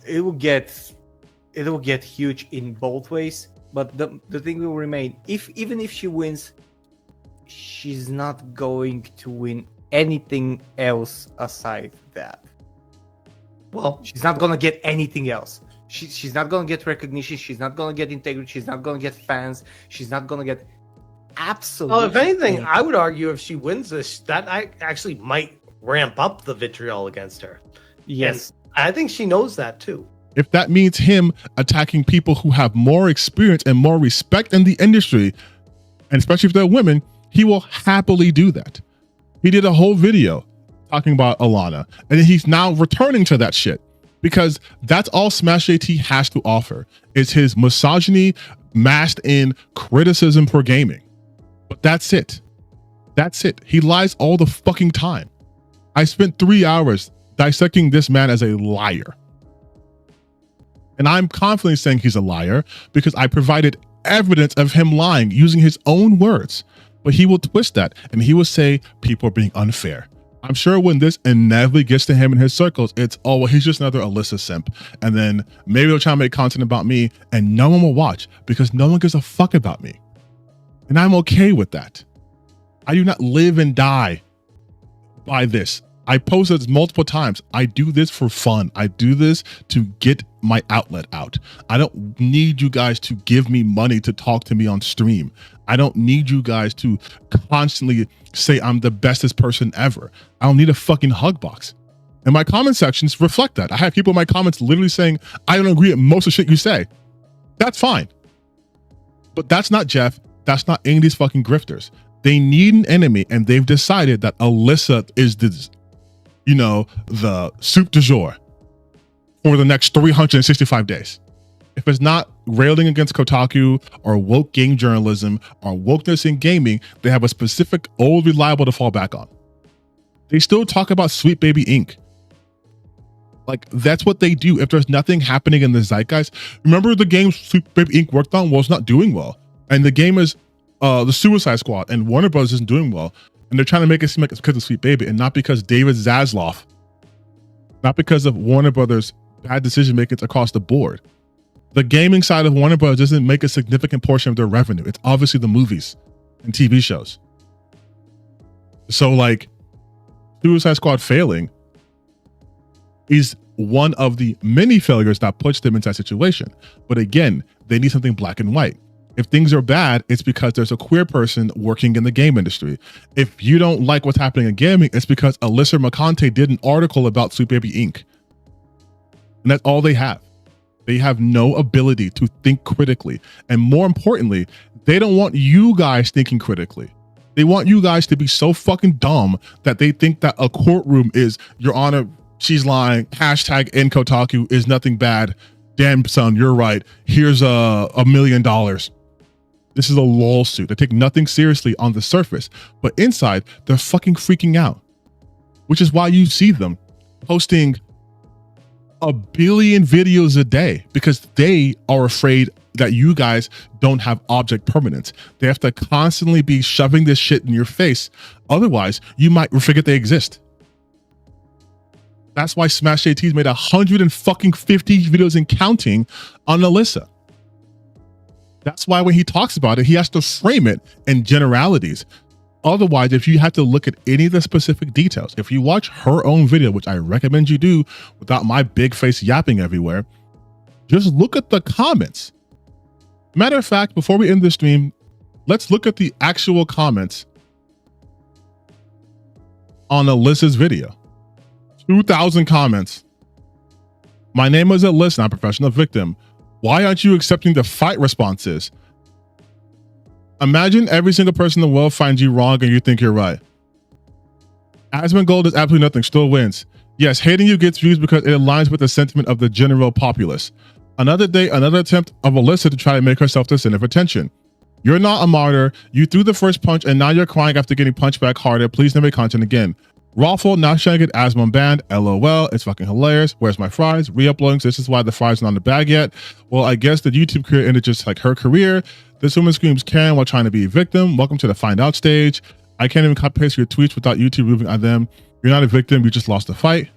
It will get huge in both ways. But the thing will remain, even if she wins, she's not going to win anything else aside that. Well, she's not gonna get anything else. She's not gonna get recognition. She's not gonna get integrity. She's not gonna get fans. She's not gonna get absolutely. Well, if anything, I would argue if she wins this, that actually might ramp up the vitriol against her. Yes, and I think she knows that too. If that means him attacking people who have more experience and more respect in the industry, and especially if they're women, he will happily do that. He did a whole video talking about Alana, and he's now returning to that shit because that's all SmashJT has to offer is his misogyny masked in criticism for gaming. But that's it. That's it. He lies all the fucking time. I spent 3 hours dissecting this man as a liar. And I'm confidently saying he's a liar because I provided evidence of him lying using his own words. But he will twist that and he will say people are being unfair. I'm sure when this inevitably gets to him in his circles, it's, oh, well, he's just another Alyssa simp. And then maybe they'll try to make content about me and no one will watch because no one gives a fuck about me. And I'm okay with that. I do not live and die by this. I posted this multiple times. I do this for fun. I do this to get my outlet out. I don't need you guys to give me money to talk to me on stream. I don't need you guys to constantly say I'm the bestest person ever. I don't need a fucking hug box. And my comment sections reflect that. I have people in my comments literally saying, I don't agree with most of the shit you say. That's fine. But that's not Jeff. That's not any of these fucking grifters. They need an enemy and they've decided that Alyssa is the, you know, the soup du jour for the next 365 days. If it's not railing against Kotaku or woke game journalism or wokeness in gaming, they have a specific old reliable to fall back on. They still talk about Sweet Baby Inc. Like, that's what they do if there's nothing happening in the zeitgeist. Remember the game Sweet Baby Inc. worked on? Well, it's not doing well. And the game is the Suicide Squad, and Warner Bros. Isn't doing well. And they're trying to make it seem like it's because of Sweet Baby and not because David Zaslav, not because of Warner Brothers' bad decision makings across the board. The gaming side of Warner Bros. Doesn't make a significant portion of their revenue. It's obviously the movies and TV shows. So like Suicide Squad failing is one of the many failures that puts them into that situation. But again, they need something black and white. If things are bad, it's because there's a queer person working in the game industry. If you don't like what's happening in gaming, it's because Alyssa Mercante did an article about Sweet Baby Inc. And that's all they have. They have no ability to think critically. And more importantly, they don't want you guys thinking critically. They want you guys to be so fucking dumb that they think that a courtroom is, Your Honor, she's lying, hashtag in Kotaku is nothing bad. Damn, son, you're right. Here's $1 million. This is a lawsuit. They take nothing seriously on the surface, but inside, they're fucking freaking out. Which is why you see them posting 1 billion videos a day, because they are afraid that you guys don't have object permanence. They have to constantly be shoving this shit in your face. Otherwise, you might forget they exist. That's why SmashJT's made 150 videos and counting on Alyssa. That's why when he talks about it, he has to frame it in generalities. Otherwise, if you have to look at any of the specific details, if you watch her own video, which I recommend you do without my big face yapping everywhere, just look at the comments. Matter of fact, before we end the stream, let's look at the actual comments on Alyssa's video. 2,000 comments. My name is Alyssa, I'm a professional victim. Why aren't you accepting the fight responses? Imagine every single person in the world finds you wrong and you think you're right. Asmon Gold is absolutely nothing, still wins. Yes, hating you gets views because it aligns with the sentiment of the general populace. Another day, another attempt of Alyssa to try to make herself the center of attention. You're not a martyr. You threw the first punch and now you're crying after getting punched back harder. Please never make content again. Rawful, now trying to get Asmon banned. LOL, it's fucking hilarious. Where's my fries? Re-uploading, so this is why the fries aren't on the bag yet. Well, I guess the YouTube career ended just like her career. This woman screams Karen while trying to be a victim. Welcome to the find out stage. I can't even copy paste your tweets without YouTube moving on them. You're not a victim, you just lost the fight.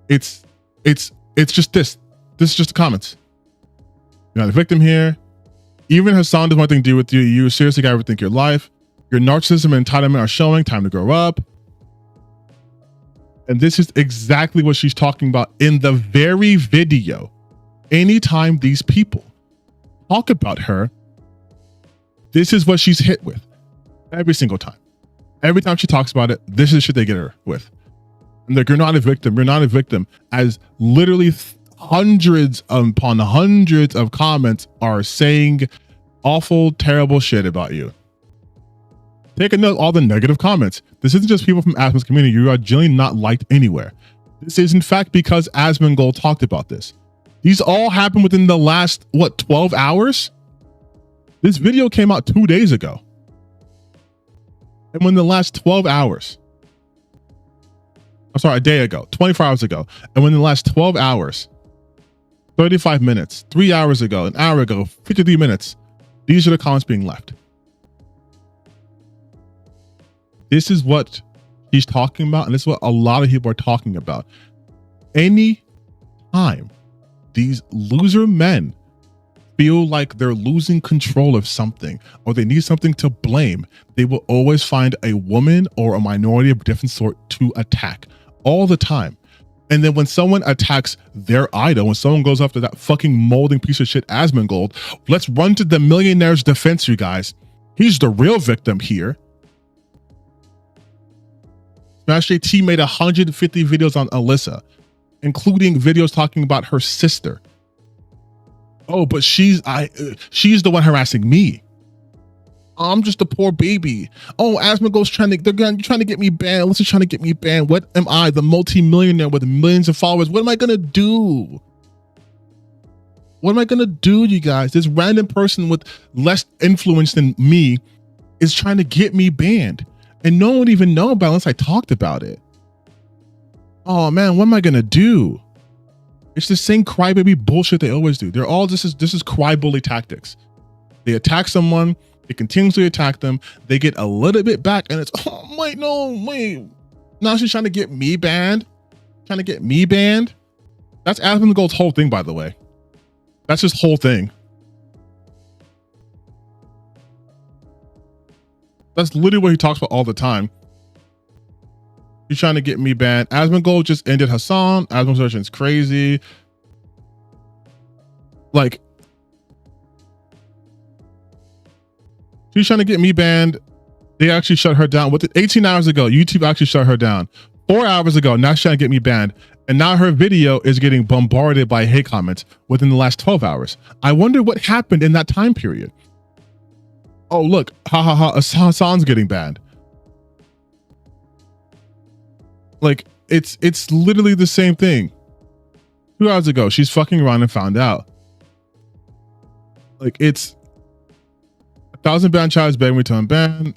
It's just this. This is just the comments. You're not a victim here. Even Hassan doesn't want anything to do with you. You seriously gotta rethink your life. Your narcissism and entitlement are showing. Time to grow up. And this is exactly what she's talking about in the very video. Anytime these people talk about her, this is what she's hit with every single time. Every time she talks about it, this is shit they get her with. And like, you're not a victim. You're not a victim. As literally hundreds upon hundreds of comments are saying awful, terrible shit about you. Take a note of all the negative comments. This isn't just people from Asmon's community. You are generally not liked anywhere. This is in fact because Asmon Gold talked about this. These all happened within the last, 12 hours? This video came out 2 days ago. And within the last 12 hours, I'm sorry, a day ago, 24 hours ago. And within the last 12 hours, 35 minutes, 3 hours ago, an hour ago, 53 minutes, these are the comments being left. This is what he's talking about, and this is what a lot of people are talking about. Any time these loser men feel like they're losing control of something or they need something to blame, they will always find a woman or a minority of a different sort to attack all the time. And then when someone attacks their idol, when someone goes after that fucking molding piece of shit Asmon Gold, let's run to the millionaire's defense, you guys. He's the real victim here. SmashJT made 150 videos on Alyssa, including videos talking about her sister. Oh, but she's the one harassing me. I'm just a poor baby. Oh, Asmon Gold's trying to get me banned. Alyssa's trying to get me banned. What am I, the multi-millionaire with millions of followers? What am I gonna do? What am I gonna do, you guys? This random person with less influence than me is trying to get me banned. And no one would even know about it unless I talked about it. Oh man, what am I gonna do? It's the same crybaby bullshit they always do. They're all this is crybully tactics. They attack someone, they continuously attack them, they get a little bit back, and it's wait. Now she's trying to get me banned. Trying to get me banned. That's Asmon Gold's whole thing, by the way. That's his whole thing. That's literally what he talks about all the time. He's trying to get me banned. Asmon Gold just ended Hassan. Asmon Searching's crazy. Like, she's trying to get me banned. They actually shut her down. 18 hours ago, YouTube actually shut her down. 4 hours ago, now she's trying to get me banned. And now her video is getting bombarded by hate comments within the last 12 hours. I wonder what happened in that time period. Oh, look, ha ha ha, Hassan's getting banned. Like, it's literally the same thing. 2 hours ago, she's fucking around and found out. Like, it's 1,000 ban challenge, ban me to unban.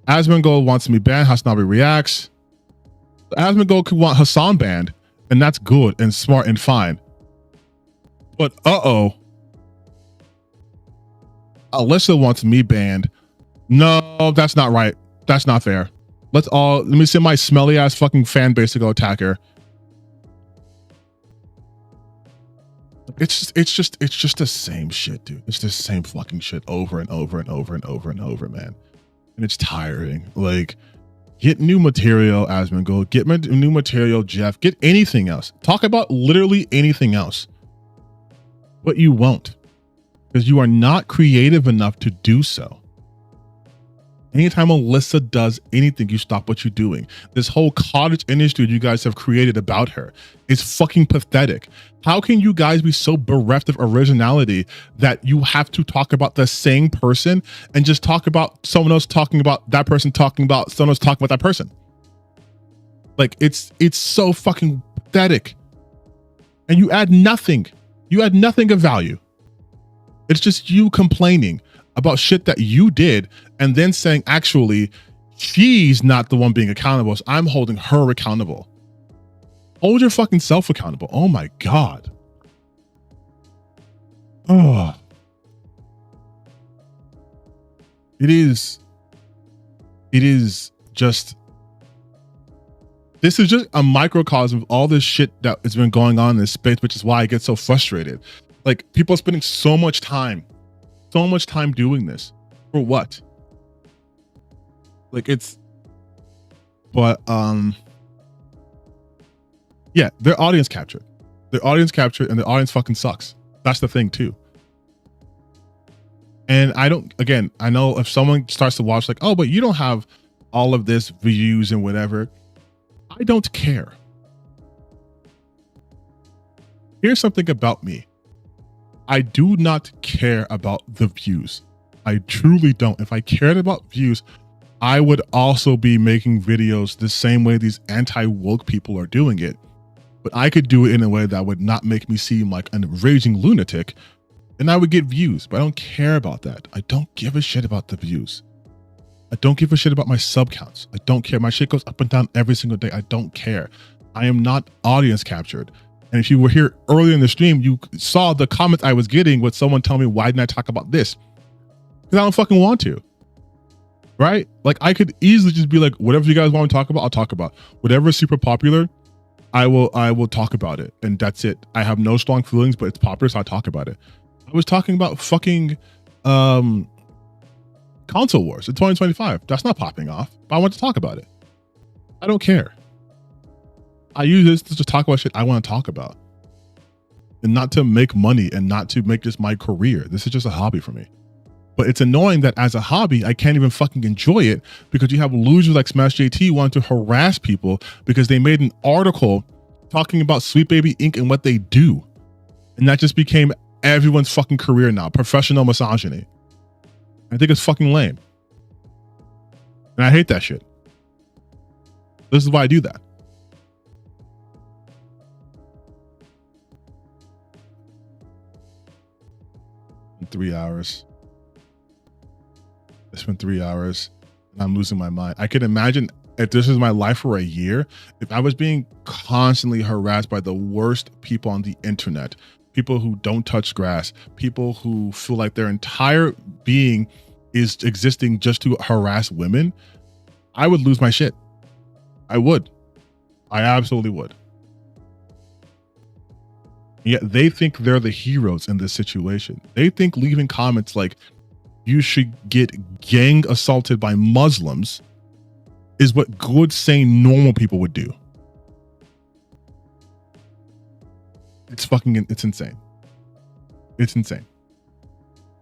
Asmon Gold wants me banned, Hasnabi reacts. Asmon Gold could want Hassan banned, and that's good and smart and fine. But Alyssa wants me banned. No, that's not right. That's not fair. Let me send my smelly ass fucking fan base to go attack her. It's just the same shit, dude. It's the same fucking shit over and over and over and over and over, man. And it's tiring. Like, get new material, Asmon Gold. Get new material, Jeff. Get anything else. Talk about literally anything else. But you won't. Because you are not creative enough to do so. Anytime Alyssa does anything, you stop what you're doing. This whole cottage industry you guys have created about her is fucking pathetic. How can you guys be so bereft of originality that you have to talk about the same person and just talk about someone else talking about that person talking about someone else talking about that person? Like, it's so fucking pathetic. And you add nothing. You add nothing of value. It's just you complaining about shit that you did and then saying, actually, she's not the one being accountable, so I'm holding her accountable. Hold your fucking self accountable. Oh my God. Oh. It is just, this is just a microcosm of all this shit that has been going on in this space, which is why I get so frustrated. Like, people are spending so much time doing this for what? Like, yeah, their audience captured. Their audience captured, and their audience fucking sucks. That's the thing too. And I know if someone starts to watch like, oh, but you don't have all of this views and whatever. I don't care. Here's something about me. I do not care about the views. I truly don't. If I cared about views, I would also be making videos the same way these anti-woke people are doing it. But I could do it in a way that would not make me seem like a raging lunatic, and I would get views. But I don't care about that. I don't give a shit about the views. I don't give a shit about my sub counts. I don't care. My shit goes up and down every single day. I don't care. I am not audience captured. And if you were here earlier in the stream, you saw the comments I was getting with someone telling me, why didn't I talk about this? Because I don't fucking want to. Right? Like, I could easily just be like, whatever you guys want to talk about, I'll talk about. Whatever is super popular, I will talk about it. And that's it. I have no strong feelings, but it's popular, so I'll talk about it. I was talking about fucking console wars in 2025. That's not popping off, but I want to talk about it. I don't care. I use this to just talk about shit I want to talk about, and not to make money and not to make this my career. This is just a hobby for me. But it's annoying that as a hobby, I can't even fucking enjoy it because you have losers like SmashJT wanting to harass people because they made an article talking about Sweet Baby Inc. and what they do. And that just became everyone's fucking career now. Professional misogyny. I think it's fucking lame. And I hate that shit. This is why I do that. In 3 hours. It's been 3 hours and I'm losing my mind. I can imagine if this is my life for a year, if I was being constantly harassed by the worst people on the internet, people who don't touch grass, people who feel like their entire being is existing just to harass women, I would lose my shit. I would. I absolutely would. Yet they think they're the heroes in this situation. They think leaving comments like, you should get gang assaulted by Muslims is what good, sane, normal people would do. It's insane. It's insane.